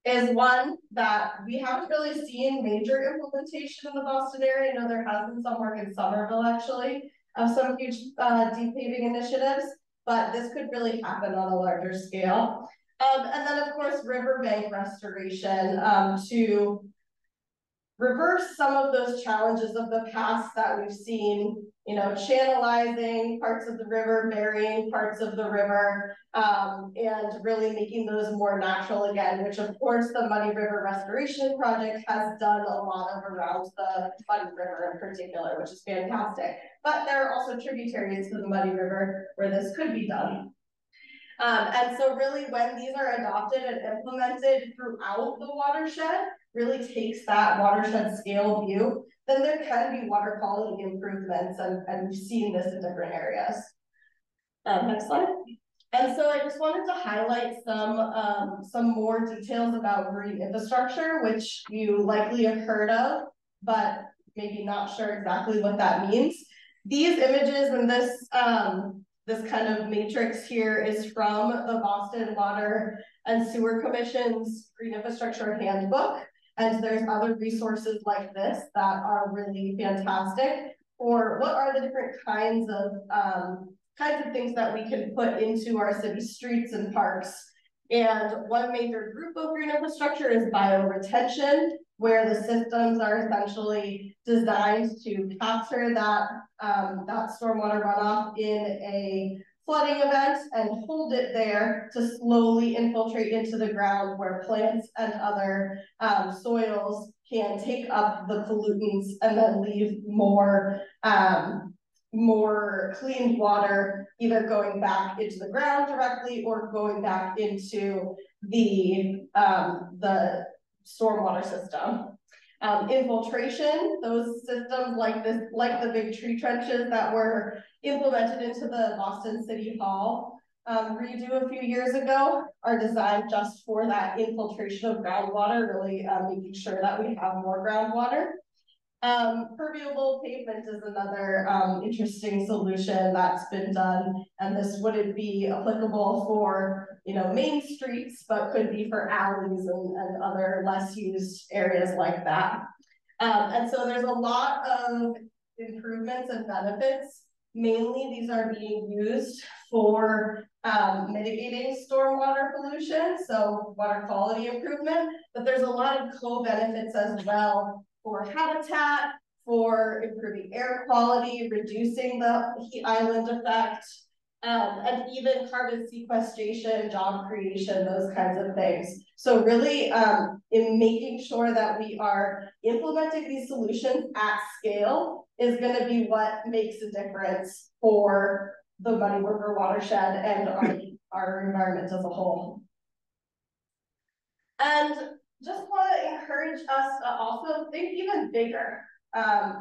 is one that we haven't really seen major implementation in the Boston area. I know there has been some work in Somerville, actually, of some huge depaving initiatives, but this could really happen on a larger scale. And then, of course, riverbank restoration to reverse some of those challenges of the past that we've seen, channelizing parts of the river, burying parts of the river, and really making those more natural again, which of course the Muddy River Restoration Project has done a lot of around the Muddy River in particular, which is fantastic. But there are also tributaries to the Muddy River where this could be done. And so really when these are adopted and implemented throughout the watershed, really takes that watershed scale view, then there can be water quality improvements, and we've seen this in different areas. Next slide. And so I just wanted to highlight some more details about green infrastructure, which you likely have heard of, but maybe not sure exactly what that means. These images and this this kind of matrix here is from the Boston Water and Sewer Commission's Green Infrastructure Handbook. And there's other resources like this that are really fantastic for what are the different kinds of things that we can put into our city streets and parks And one major group of green infrastructure is bioretention, where the systems are essentially designed to capture that, that stormwater runoff in a flooding event and hold it there to slowly infiltrate into the ground where plants and other soils can take up the pollutants and then leave more more clean water either going back into the ground directly or going back into the stormwater system. Infiltration, those systems like the big tree trenches that were implemented into the Boston City Hall redo a few years ago, are designed just for that infiltration of groundwater, really making sure that we have more groundwater. Permeable pavement is another interesting solution that's been done, and this wouldn't be applicable for, you know, main streets, but could be for alleys and other less used areas like that. And so there's a lot of improvements and benefits. Mainly these are being used for mitigating stormwater pollution, so water quality improvement, but there's a lot of co-benefits as well for habitat, for improving air quality, reducing the heat island effect, and even carbon sequestration, job creation, those kinds of things. So really in making sure that we are implementing these solutions at scale is going to be what makes a difference for the Muddy River watershed and our environment as a whole. And just want to encourage us to also think even bigger.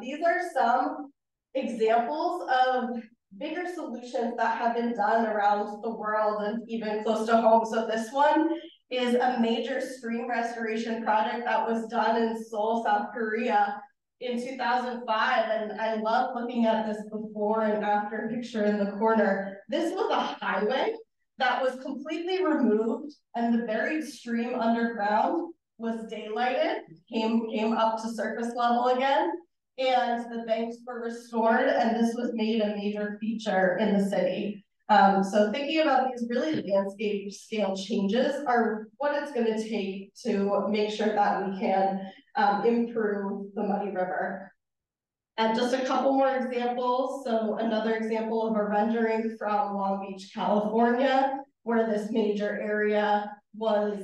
These are some examples of bigger solutions that have been done around the world and even close to home. So this one is a major stream restoration project that was done in Seoul, South Korea in 2005. And I love looking at this before and after picture in the corner. This was a highway that was completely removed, and the buried stream underground was daylighted, came up to surface level again, and the banks were restored, and this was made a major feature in the city. So thinking about these really landscape scale changes are what it's going to take to make sure that we can improve the Muddy River. And just a couple more examples. So another example of a rendering from Long Beach, California, where this major area was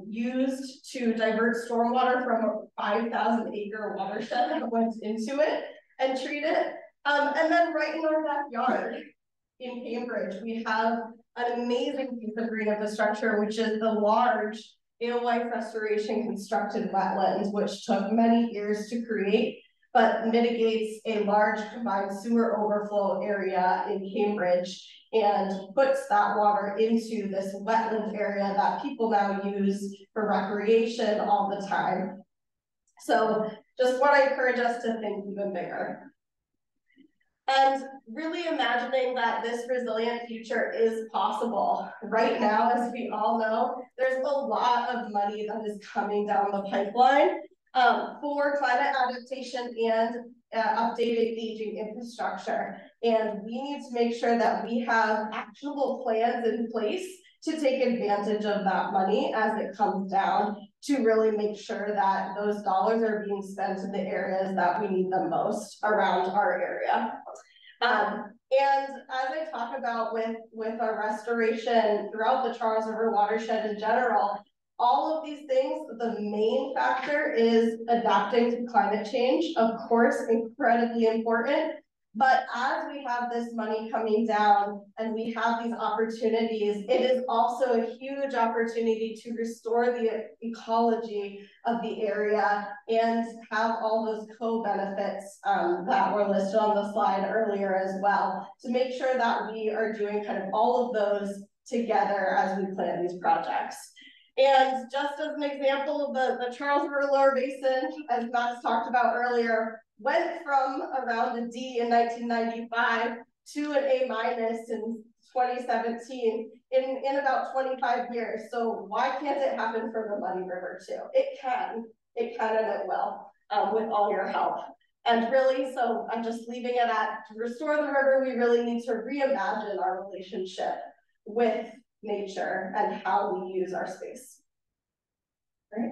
used to divert stormwater from a 5,000 acre watershed that went into it and treat it. And then right in our backyard in Cambridge, we have an amazing piece of green infrastructure, which is the large alewife restoration constructed wetlands, which took many years to create, but mitigates a large combined sewer overflow area in Cambridge and puts that water into this wetland area that people now use for recreation all the time. So just want to encourage us to think even bigger. And really imagining that this resilient future is possible. Right now, as we all know, there's a lot of money that is coming down the pipeline for climate adaptation and updating aging infrastructure. And we need to make sure that we have actionable plans in place to take advantage of that money as it comes down, to really make sure that those dollars are being spent in the areas that we need them most around our area. And as I talk about with our restoration throughout the Charles River watershed in general, all of these things, the main factor is adapting to climate change, of course, incredibly important. But as we have this money coming down and we have these opportunities, it is also a huge opportunity to restore the ecology of the area and have all those co-benefits that were listed on the slide earlier as well, to make sure that we are doing kind of all of those together as we plan these projects. And just as an example, the Charles River Lower Basin, as Max talked about earlier, went from around a D in 1995 to an A- in 2017 in about 25 years. So why can't it happen for the Muddy River too? It can and it will with all your help. And really, so I'm just leaving it at, to restore the river, we really need to reimagine our relationship with nature and how we use our space. Right?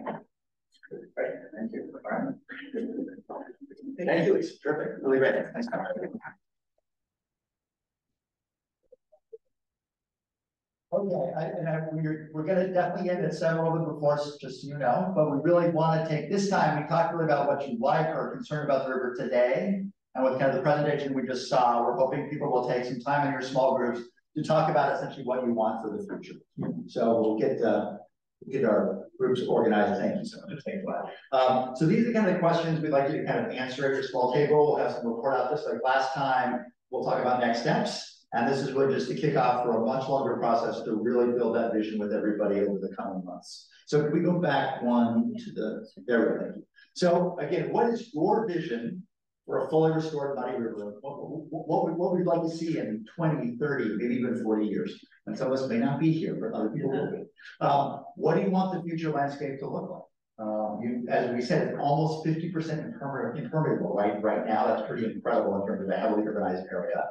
Great, thank you. All right. Thank you, it's terrific, really great. Thanks. Okay, we're gonna definitely end at 7:11 before, just so you know, but we really want to take this time, we talked really about what you like or are concerned about the river today. And with kind of the presentation we just saw, we're hoping people will take some time in your small groups to talk about essentially what you want for the future. So we'll get our groups organized. Thank you so much. Thank you. So these are kind of the questions we'd like you to kind of answer at your small table. We'll have some report out just like last time. We'll talk about next steps. And this is really just to kick off for a much longer process to really build that vision with everybody over the coming months. So if we go back one to there we go, thank you. So again, what is your vision for a fully restored Muddy River? What would you like to see in 20, 30, maybe even 40 years? And some of us may not be here, but other people will be. What do you want the future landscape to look like? As we said, it's almost 50% impermeable right now. That's pretty incredible in terms of a heavily urbanized area.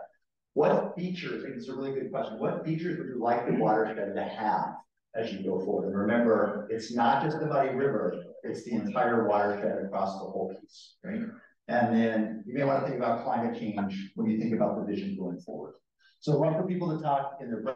What features, I think it's a really good question, what features would you like the watershed to have as you go forward? And remember, it's not just the Muddy River, it's the entire watershed across the whole piece, right? And then you may want to think about climate change when you think about the vision going forward. So I want for people to talk in their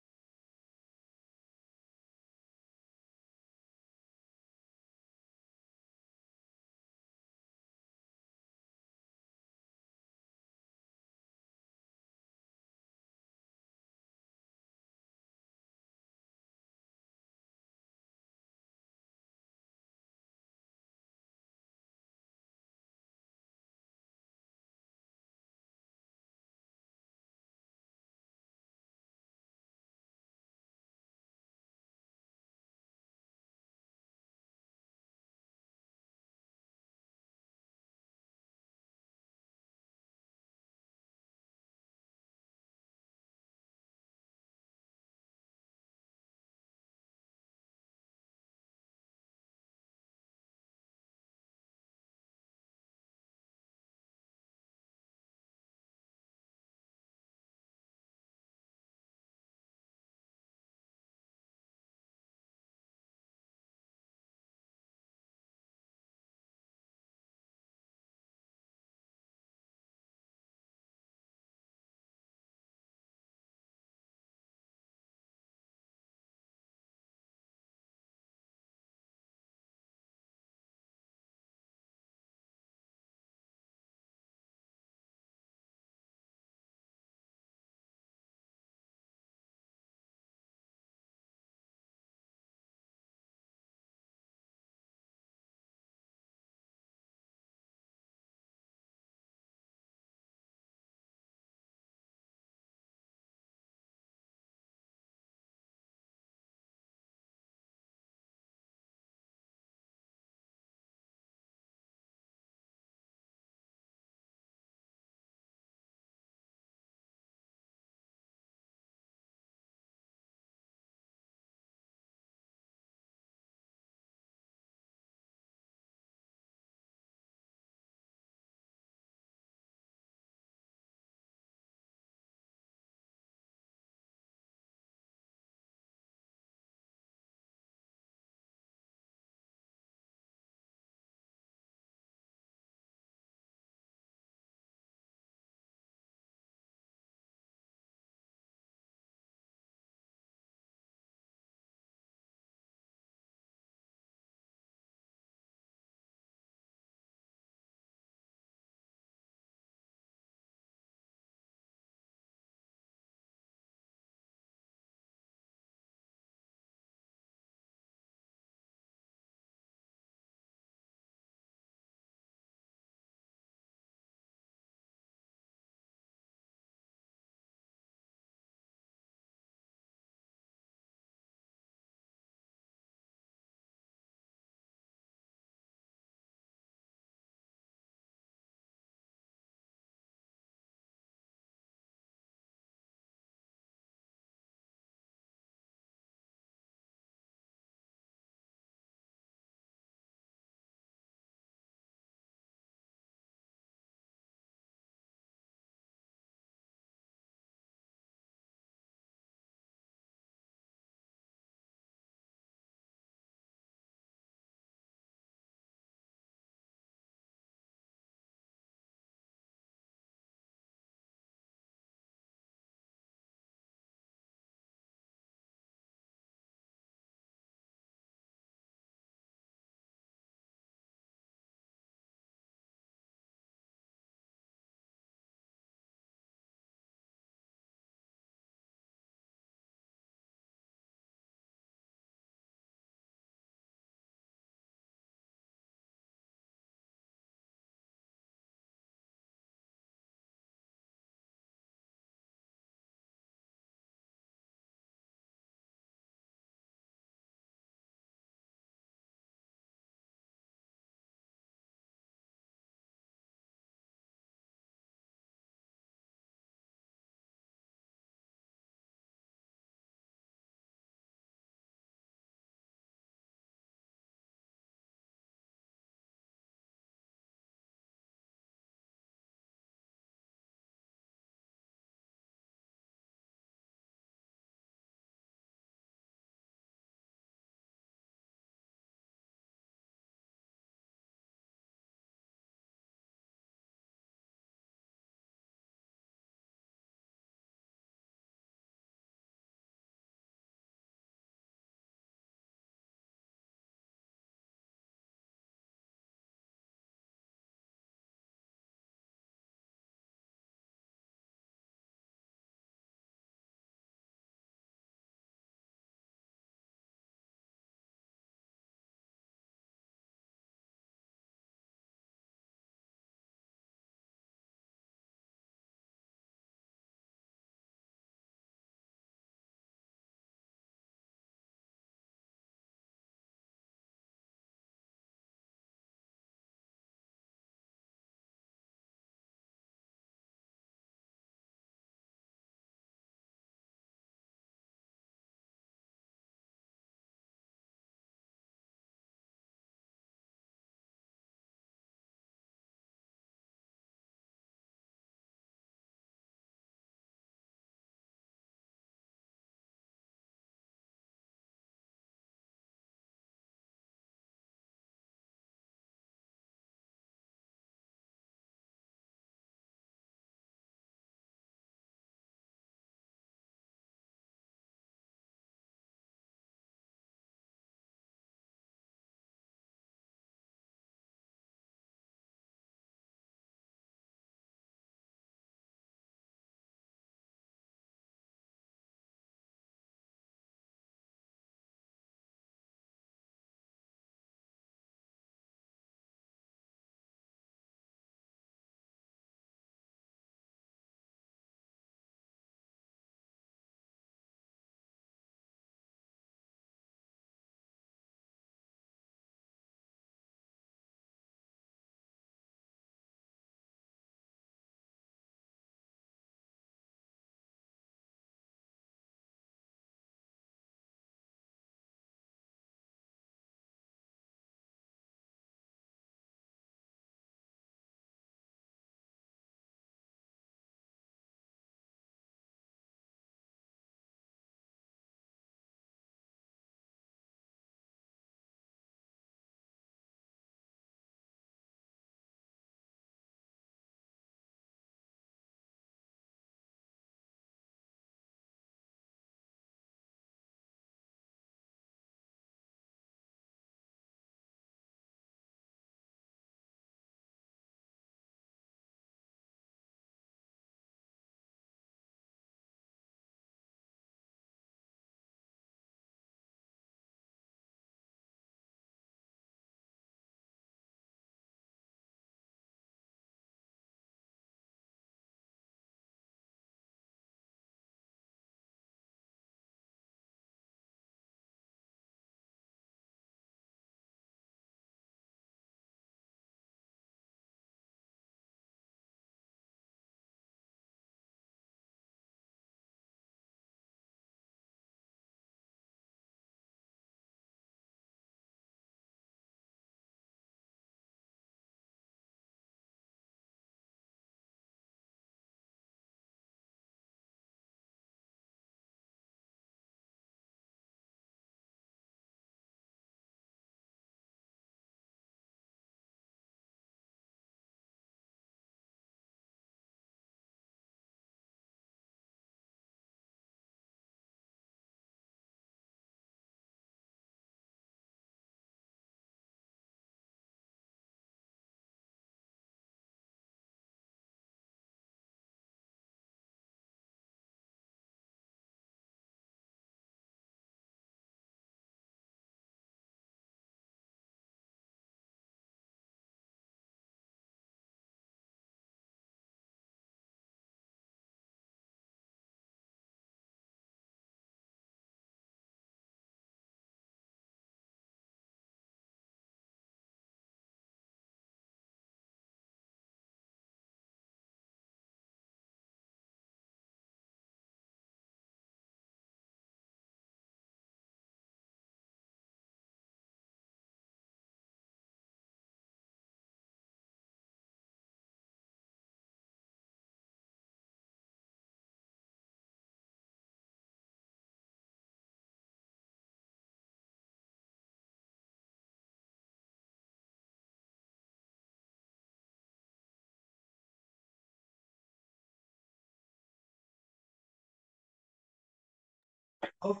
Okay,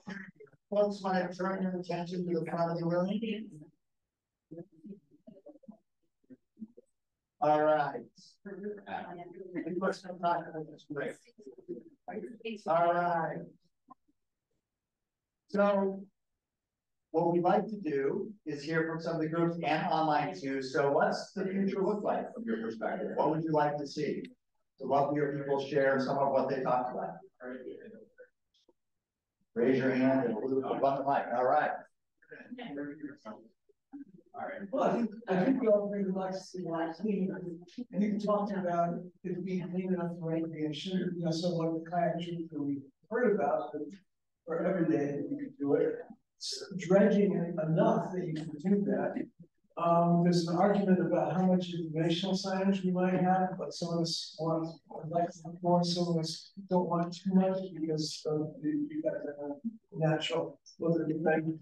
folks, want to turn your attention to the front of the room. All right. All right. So what we'd like to do is hear from some of the groups and online too. So what's the future look like from your perspective? What would you like to see? So love to hear people share some of what they talked about. Raise your hand and we'll button the mic. All right. Well, I think we all really like to see life clean. I think we talked about it being clean enough for recreation, you know, so like the kayak trip that we heard about, or every day that you could do it. Dredging enough that you can do that. There's an argument about how much informational signage we might have, but some of us want like more, some of us don't want too much because of you got the natural look of the thing.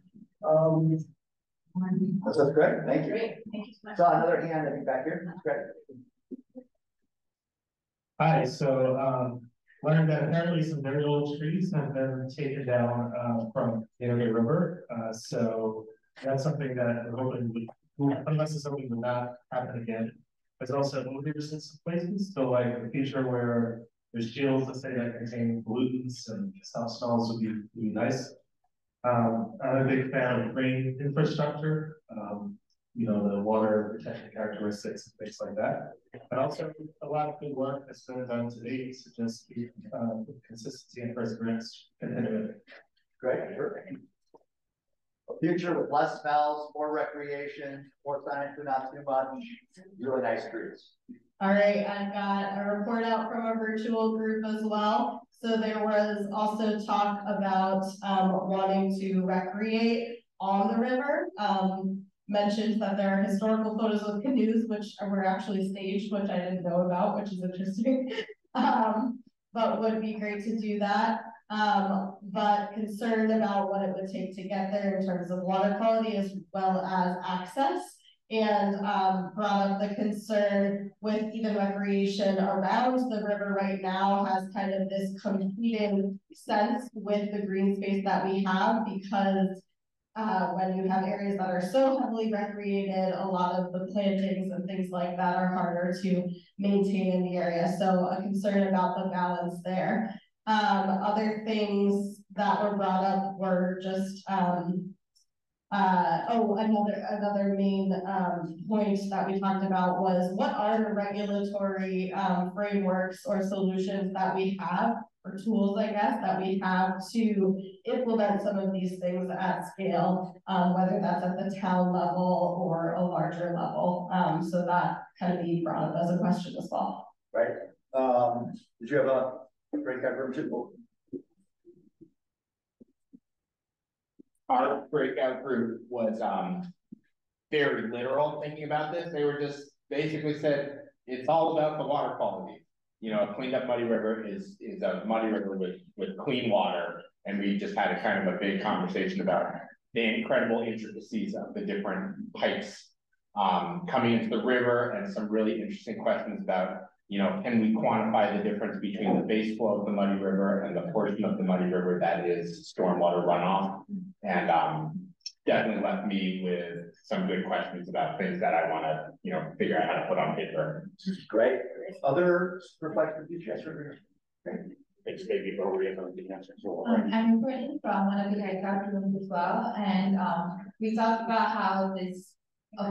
That's great. Thank you. Great, thank you so much. So another hand, I think back here. That's great. Hi, so learned that apparently some very old trees have been taken down from the Intergate River. So that's something that we're hoping unless it's something will not happen again. There's also odors in some places. So like a feature where there's shields that say that contain pollutants and stop smells would be nice. I'm a big fan of green infrastructure, you know, the water protection characteristics and things like that. But also a lot of good work that's been done to date to just keep consistency and perseverance continuing. Great. A future with less smells, more recreation, more signage, but not too much. Really nice trees. All right, I've got a report out from a virtual group as well. So there was also talk about wanting to recreate on the river. Mentioned that there are historical photos of canoes, which were actually staged, which I didn't know about, which is interesting. But would be great to do that. But concerned about what it would take to get there in terms of water quality as well as access. And brought up the concern with even recreation around the river right now has kind of this competing sense with the green space that we have, because when you have areas that are so heavily recreated, a lot of the plantings and things like that are harder to maintain in the area. So a concern about the balance there. Other things that were brought up were just another main point that we talked about was what are the regulatory frameworks or solutions that we have, or tools, I guess, that we have to implement some of these things at scale, whether that's at the town level or a larger level. So that kind of be brought up as a question as well. Right. Did you have a breakout room too? Our breakout group was very literal thinking about this. They were just basically said it's all about the water quality. You know, a cleaned up muddy river is a muddy river with clean water, and we just had a kind of a big conversation about the incredible intricacies of the different pipes coming into the river, and some really interesting questions about, you know, can we quantify the difference between the base flow of the muddy river and the portion of the muddy river that is stormwater runoff? And definitely left me with some good questions about things that I want to, you know, figure out how to put on paper. Great. Other reflections? Yes, Thanks, baby, but we have the answer. I'm reporting from one of the breakout rooms as well, and we talked about how this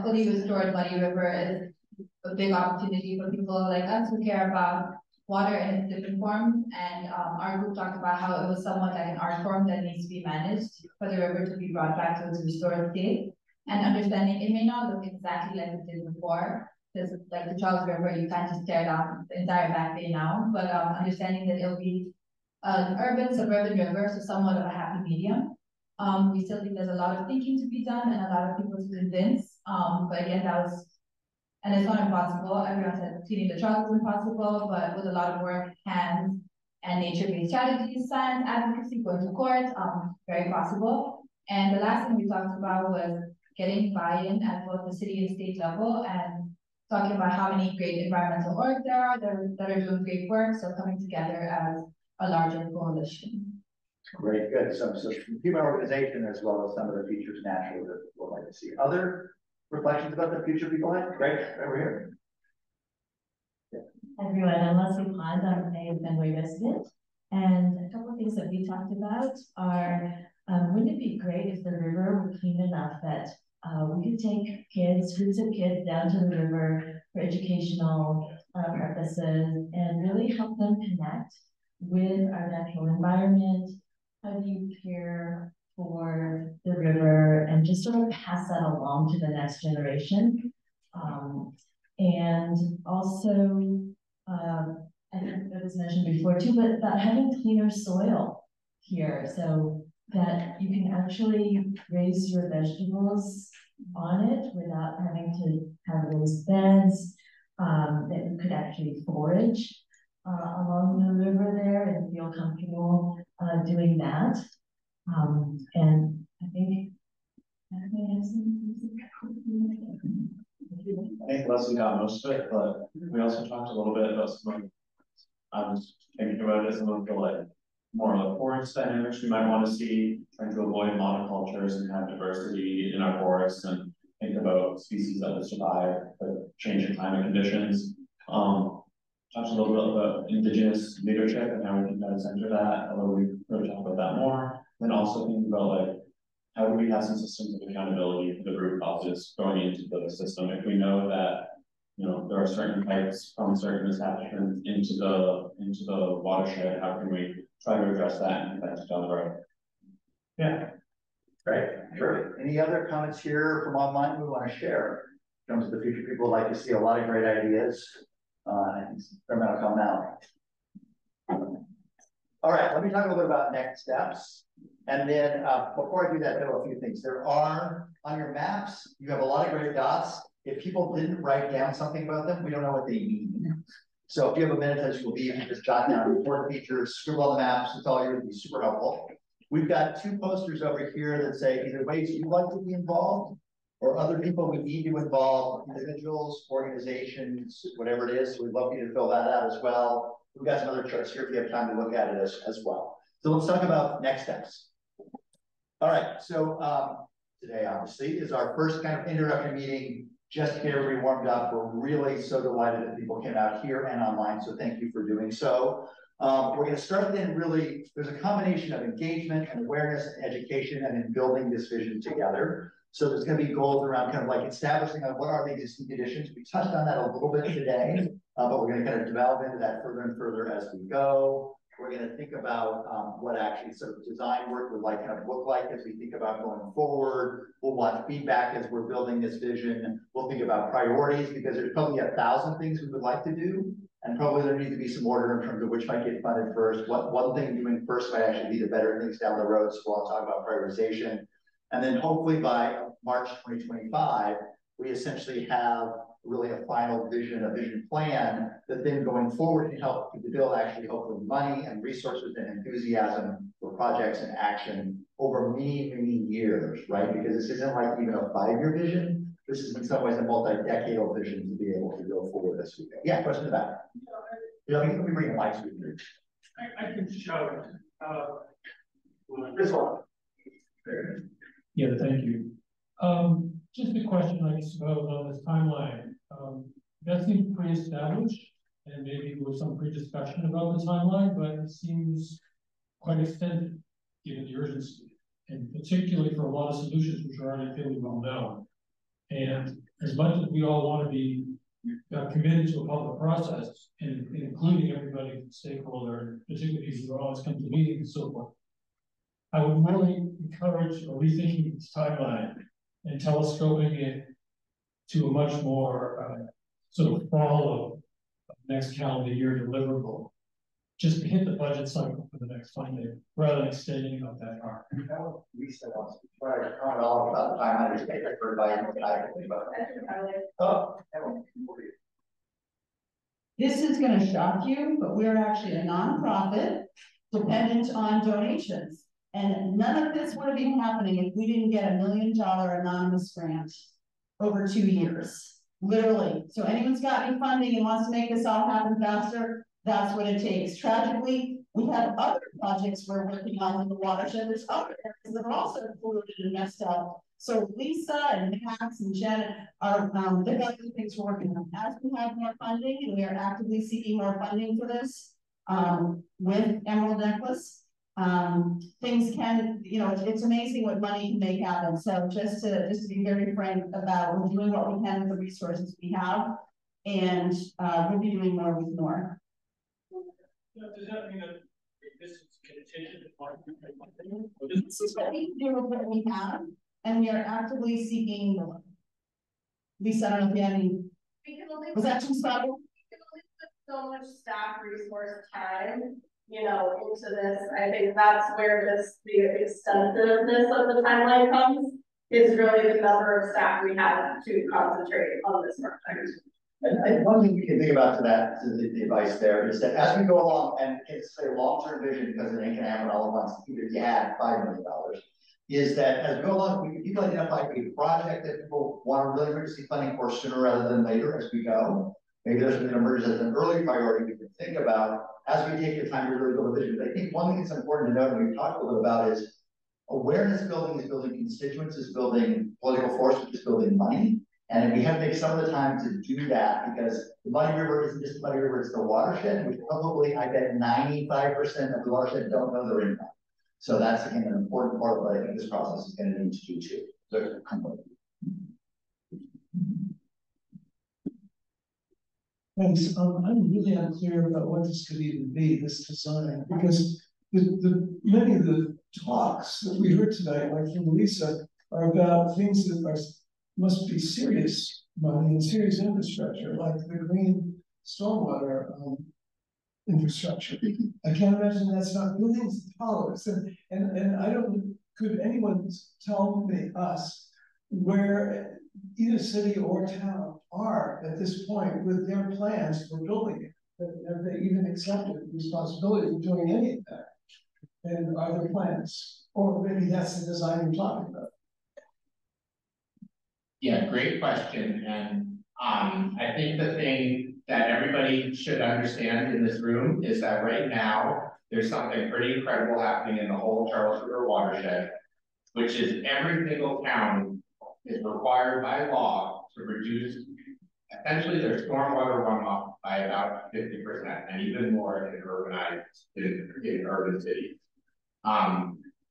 fully restored muddy river is a big opportunity for people like us who care about water in its different forms. And our group talked about how it was somewhat like an art form that needs to be managed for the river to be brought back to its restored state. And understanding it may not look exactly like it did before, because like the Charles River, you can't just tear down the entire back bay now, but understanding that it'll be an urban suburban river, so somewhat of a happy medium. We still think there's a lot of thinking to be done and a lot of people to convince. But again, that was, and it's not impossible. Everyone said cleaning the Charles is impossible, but with a lot of work, hands, and nature-based strategies, science, advocacy, going to court, very possible. And the last thing we talked about was getting buy-in at both the city and state level, and talking about how many great environmental orgs there are that are doing great work, so coming together as a larger coalition. Great, good. So human organization as well as some of the features naturally that we'd like to see. Other reflections about the future people like? Great, over here. Everyone, I'm Leslie Pond, I'm a Fenway resident. And a couple of things that we talked about are, wouldn't it be great if the river were clean enough that we could take kids, groups of kids down to the river for educational purposes and really help them connect with our natural environment. How do you care for the river and just sort of pass that along to the next generation? And also, I think that was mentioned before too, but about having cleaner soil here so that you can actually raise your vegetables on it without having to have raised beds, that you could actually forage along the river there and feel comfortable doing that. And I think I think Leslie got most of it, but we also talked a little bit about some of, I was thinking about it, some of the like more like forest dynamics we might want to see, trying to avoid monocultures and have diversity in our forests and think about species that will survive the changing climate conditions. Talked a little bit about indigenous leadership and how we can kind of center that, although we really talk about that more. Then also think about like, how do we have some systems of accountability for the root causes going into the system? If we know that, you know, there are certain pipes from certain establishments into the watershed, how can we try to address that and prevent it down the road? Yeah, great, sure. Any other comments here from online we want to share? In terms of the future, people would like to see a lot of great ideas. I think some will come now. All right, let me talk a little bit about next steps. And then before I do that, though, a few things. There are, on your maps, you have a lot of great dots. If people didn't write down something about them, we don't know what they mean. So if you have a minute as you'll be, you can just jot down important features, scribble on the maps, it's all yours, it'd be super helpful. We've got 2 posters over here that say either ways you'd like to be involved or other people we need to involve, individuals, organizations, whatever it is. So we'd love you to fill that out as well. We've got some other charts here if you have time to look at it as well. So let's talk about next steps. All right, so today obviously is our first kind of introductory meeting, just to get everybody warmed up. We're really so delighted that people came out here and online, so thank you for doing so. We're going to start then really, there's a combination of engagement and awareness and education and then building this vision together. So there's going to be goals around kind of like establishing what are the existing conditions. We touched on that a little bit today, but we're going to kind of develop into that further and further as we go. We're going to think about what actually sort of design work would like kind of look like as we think about going forward. We'll want feedback as we're building this vision. We'll think about priorities because there's probably 1,000 things we would like to do. And probably there needs to be some order in terms of which might get funded first. What one thing doing first might actually lead to better things down the road. So we'll talk about prioritization. And then hopefully by March 2025, we essentially have really a final vision, a vision plan that then going forward can help the bill actually hopefully money and resources and enthusiasm for projects and action over many, many years, right? Because this isn't like even a 5-year vision. This is in some ways a multi-decadal vision to be able to go forward as we go. Yeah, question to that. Let me bring the mics with you. I can show it. This one. Yeah, thank you. Just a question, I suppose, on this timeline. That seems pre-established, and maybe there was some pre-discussion about the timeline, but it seems quite extended given the urgency, and particularly for a lot of solutions which are already fairly well known. And as much as we all want to be committed to a public process, and including everybody, stakeholder, particularly people who always come to meetings and so forth, I would really encourage a rethinking of this timeline and telescoping it to a much more sort of fall of next calendar year deliverable, just to hit the budget cycle for the next funding, rather than extending it out that far. Lisa wants to try to comment all about the timeline to take This is going to shock you, but we're actually a nonprofit dependent on donations. And none of this would have been happening if we didn't get $1 million anonymous grant over 2 years, literally. So anyone's got any funding and wants to make this all happen faster, that's what it takes. Tragically, We have other projects we're working on in the watershed. There's other areas that are also polluted and messed up. So Lisa and Max and Jen are, they've got other things we're working on. As we have more funding, and we are actively seeking more funding for this, with Emerald Necklace, things can, you know, it's amazing what money can make happen. So just to be very frank about, we're doing what we can with the resources we have, and we'll be doing more with more. Does that mean that this is contingent upon? This is what we do with what we have, and we are actively seeking more. Lisa, I don't know if you have any. We can only Was that too subtle? We can only put so much staff resource time, you know, into this. I think that's where the extensiveness of the timeline comes, is really the number of staff we have to concentrate on this project. And one thing we can think about to that, to the advice there, is that as we go along, and it's a long-term vision because it ain't gonna happen all at once, even if you had $5 million, is that as we go along, people identify a project that people want to really emergency funding for sooner rather than later as we go. Maybe there's something that emerges as an early priority we can think about as we take the time to really build a vision. But I think one thing that's important to note, and we've talked a little about, is awareness building is building constituents, is building political force, which is building money. And we have to take some of the time to do that, because the Muddy River isn't just the Muddy River, it's the watershed, which probably, I bet 95% of the watershed don't know they're in that. So that's, again, an important part of what I think this process is going to need to do too. So, Thanks. I'm really unclear about what this could even be, this design, because many of the talks that we heard tonight, like from Lisa, are about things that must be serious money and serious infrastructure, like the green stormwater infrastructure. I can't imagine that's not billions of dollars. And I don't, could anyone tell us where either city or town are at this point with their plans for building it? Have they even accepted the responsibility for doing any of that? And are there plans? Or maybe that's the design you're talking about. Yeah, great question. And I think the thing that everybody should understand in this room is that right now, there's something pretty incredible happening in the whole Charles River watershed, which is every single town is required by law to reduce essentially their stormwater runoff by about 50% and even more in urban cities.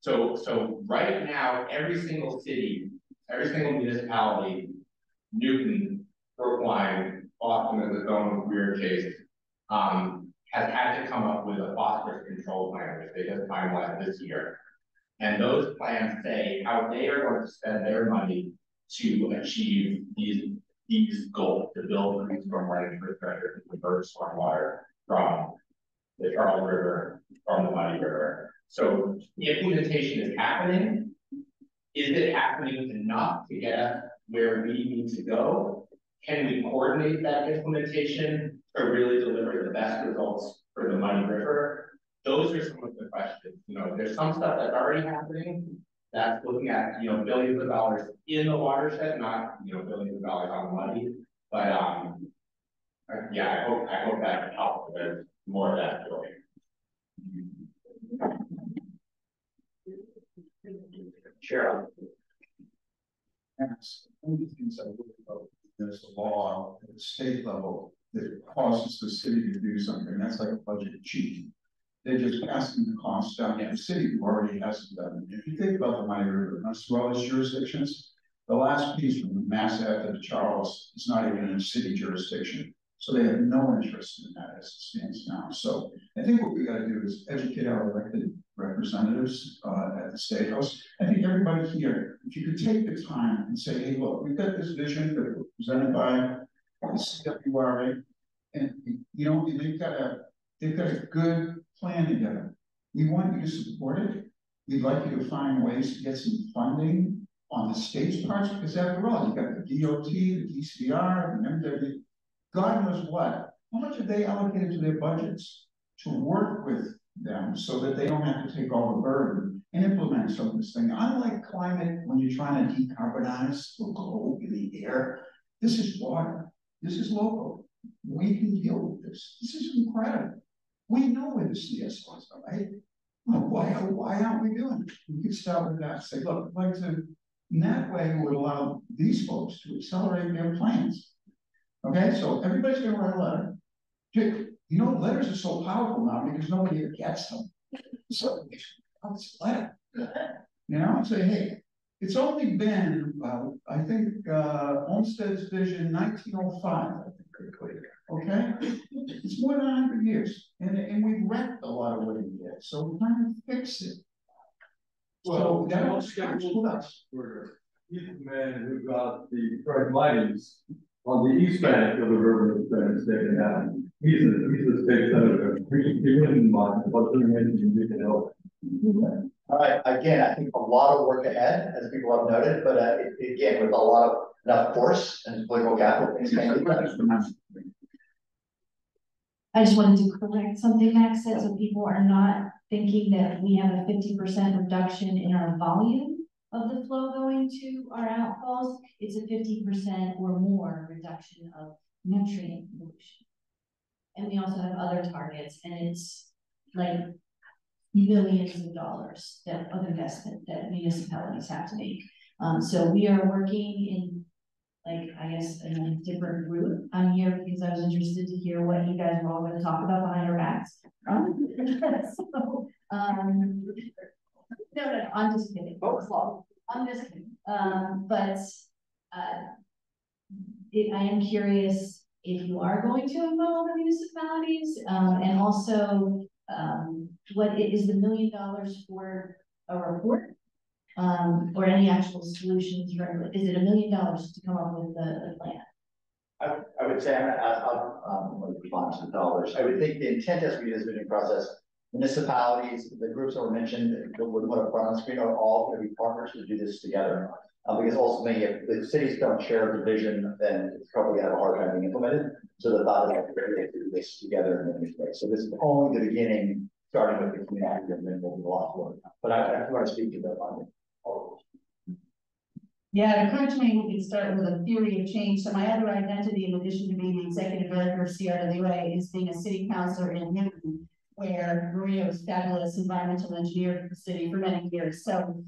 So right now, every single city, every single municipality, Newton, Brookline, Boston is its own weird case, has had to come up with a phosphorus control plan, which they just finalized this year. And those plans say how they are going to spend their money to achieve these goals, to build green stormwater infrastructure, to convert stormwater from the Charles River, from the Muddy River. So the implementation is happening. Is it happening enough to get us where we need to go? Can we coordinate that implementation to really deliver the best results for the Muddy River? Those are some of the questions. You know, there's some stuff that's already happening that's looking at, you know, billions of dollars in the watershed, not, you know, billions of dollars on the money. But yeah, I hope that helps. There's more of that going. Sure. Yes, one of the things I look about, there's a law at the state level that causes the city to do something. That's like a budget cheat. They're just passing the cost down to the city who already has it done. If you think about the Muddy River, as well as jurisdictions, the last piece from the Mass Ave to Charles is not even in a city jurisdiction. So they have no interest in that as it stands now. So I think what we got to do is educate our elected representatives at the State House. I think everybody here, if you could take the time and say, hey, look, we've got this vision that was presented by the CWRA, and you know, they've got a good plan together. We want you to support it. We'd like you to find ways to get some funding on the state's parts, because after all, you've got the DOT, the DCR, the MW, God knows what. How much have they allocated to their budgets to work with them so that they don't have to take all the burden and implement some of this thing? Unlike climate, when you're trying to decarbonize the globe in the air, this is water. This is local. We can deal with this. This is incredible. We know where the CSOs are, right? Why aren't we doing it? We could start with that, say, look, I'd like to, in that way, we would allow these folks to accelerate their plans. Okay, so everybody's gonna write a letter. You know, letters are so powerful now because nobody ever gets them. So, it's a letter. You know, and say, hey, it's only been, I think, Olmsted's vision, 1905, I think they put it. Okay, it's more than 100 years, and we've wrecked a lot of what we did, so we're trying to fix it. So that all starts with us. He's the man who got the Detroit Lions on the east bank of the river that's taken down. He's the state senator. He wouldn't mind, but he can help. All right, again, I think a lot of work ahead, as people have noted, but again, with a lot of enough force and political capital, things can be done. I just wanted to correct something Max said, so people are not thinking that we have a 50% reduction in our volume of the flow going to our outfalls. It's a 50% or more reduction of nutrient pollution. And we also have other targets, and it's like millions of dollars that of investment that municipalities have to make. So we are working in, like, I guess, in a different route. I'm here because I was interested to hear what you guys were all going to talk about behind our backs. So, no, I'm just kidding. I'm just kidding. But I am curious if you are going to involve the municipalities, and also what is the $1 million for a report? Or any actual solutions for, is it $1 million to come up with the plan? I would say, I'll respond to the dollars. I would think the intent as we do this bidding process, municipalities, the groups that were mentioned, would put up front on the screen are all going to be partners to do this together. Because ultimately, if the cities don't share the vision, then it's probably going to have a hard time being implemented. So the thought is that we're going to do this together in this way. So this is only the beginning, starting with the community, and then we'll do a lot more. But I want to speak to the funding. Yeah, it occurred to me we could start with a theory of change. So my other identity, in addition to being the executive director of CRWA, is being a city councilor in Newton, where Maria was fabulous environmental engineer for the city for many years. So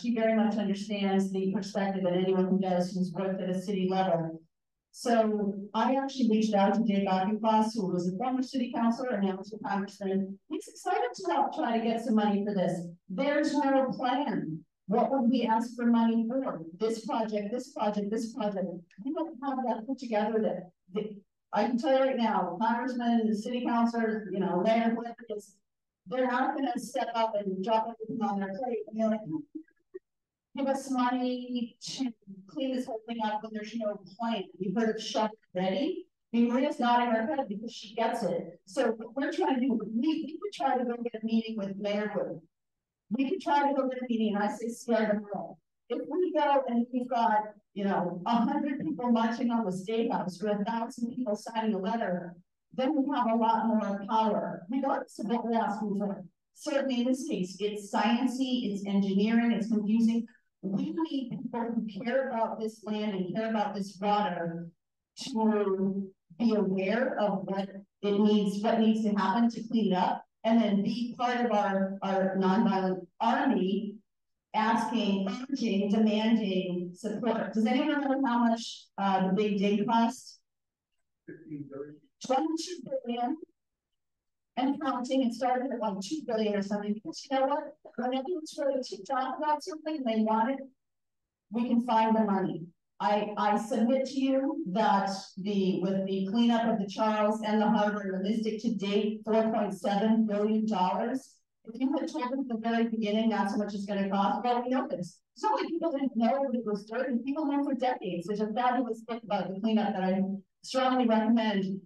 she very much understands the perspective that anyone who does who's worked at a city level. So I actually reached out to Dave Auchincloss, who was a former city councilor and now is a congressman. He's excited to help try to get some money for this. There's no plan. What would we ask for money for? This project, this project, this project. We don't have that put together. That I can tell you right now, congressmen, the city councilors, you know, mayor, whoever it is, they're not going to step up and drop everything on their plate. You know, like, give us money to clean this whole thing up when there's no plan. You've heard of shovel ready? I mean, Maria's nodding her head because she gets it. So what we're trying to do, we could try to go get a meeting with Mayor Wood. We could try to go to a meeting, and I say, CRWA. If we go and we've got, you know, 100 people marching on the State House or 1,000 people signing a letter, then we have a lot more power, regardless of what we're asking for. Certainly in this case, it's sciencey, it's engineering, it's confusing. We need people who care about this land and care about this water to be aware of what needs to happen to clean it up. And then be part of our nonviolent army, asking, urging, demanding support. Does anyone know how much the big dig cost? 22 billion and counting. It started at like 2 billion or something. Because you know what? Whenever it's really to talk about something and they want it, we can find the money. I submit to you that with the cleanup of the Charles and the harbor and the Mystic to date, $4.7 billion. If you had told them at the very beginning that's how much it's going to cost, well, we know this. So many people didn't know it was dirt, and people know for decades. There's a fabulous book about the cleanup that I strongly recommend.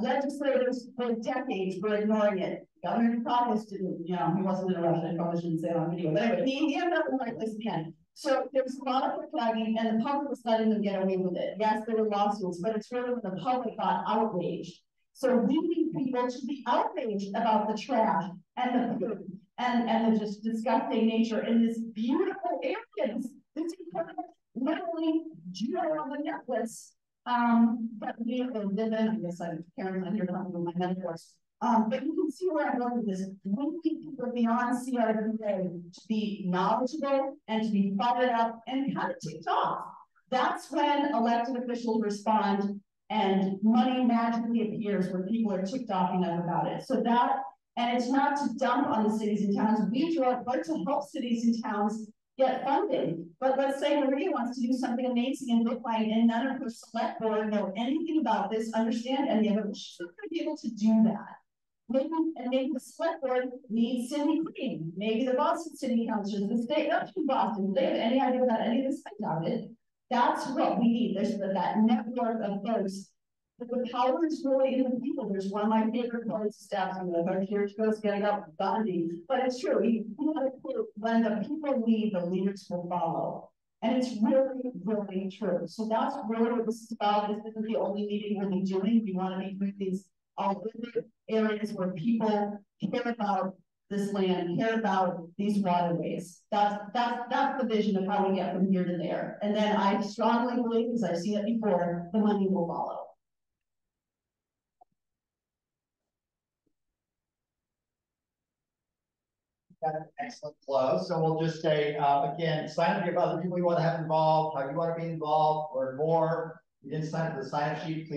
Legislators for decades were ignoring it. Governor Dukakis didn't, you know, he wasn't in a rush. I probably shouldn't say it on video, but anyway, he ended up in the right place again. So there was a lot of flagging, and the public was letting them get away with it. Yes, there were lawsuits, but it's really when the public got outraged. So we need people to be outraged about the trash and the poop and the just disgusting nature in this beautiful area. This incredible, literally jewel on the necklace. But we live in, I guess I'm carrying on here talking about my metaphors. But you can see where I'm going with this. We need people beyond CRWA to be knowledgeable and to be fired up and kind of ticked off. That's when elected officials respond and money magically appears when people are ticked off enough about it. So that, and it's not to dump on the cities and towns. We like to help cities and towns get funding. But let's say Maria wants to do something amazing in Brookline and none of her select board know anything about this, understand any of it. She's not going to be able to do that. Maybe the select board needs Cindy Green. Maybe the Boston City Council, the state of Boston, they have any idea about any of this about it. That's what we need. There's that network of folks. But the power is really in the people. There's one of my favorite quotes, steps on the third year goes getting up Gandhi. But it's true. When the people lead, the leaders will follow. And it's really, really true. So that's really what this is about. This isn't the only meeting we'll be doing. We want to be doing these all areas where people care about this land, care about these waterways. That's the vision of how we get from here to there. And then I strongly believe, because I've seen it before, the money will follow. Got an excellent flow. So we'll just say, again, sign up if you have other people you want to have involved, how you want to be involved, learn more. You didn't sign up for the sign up sheet, please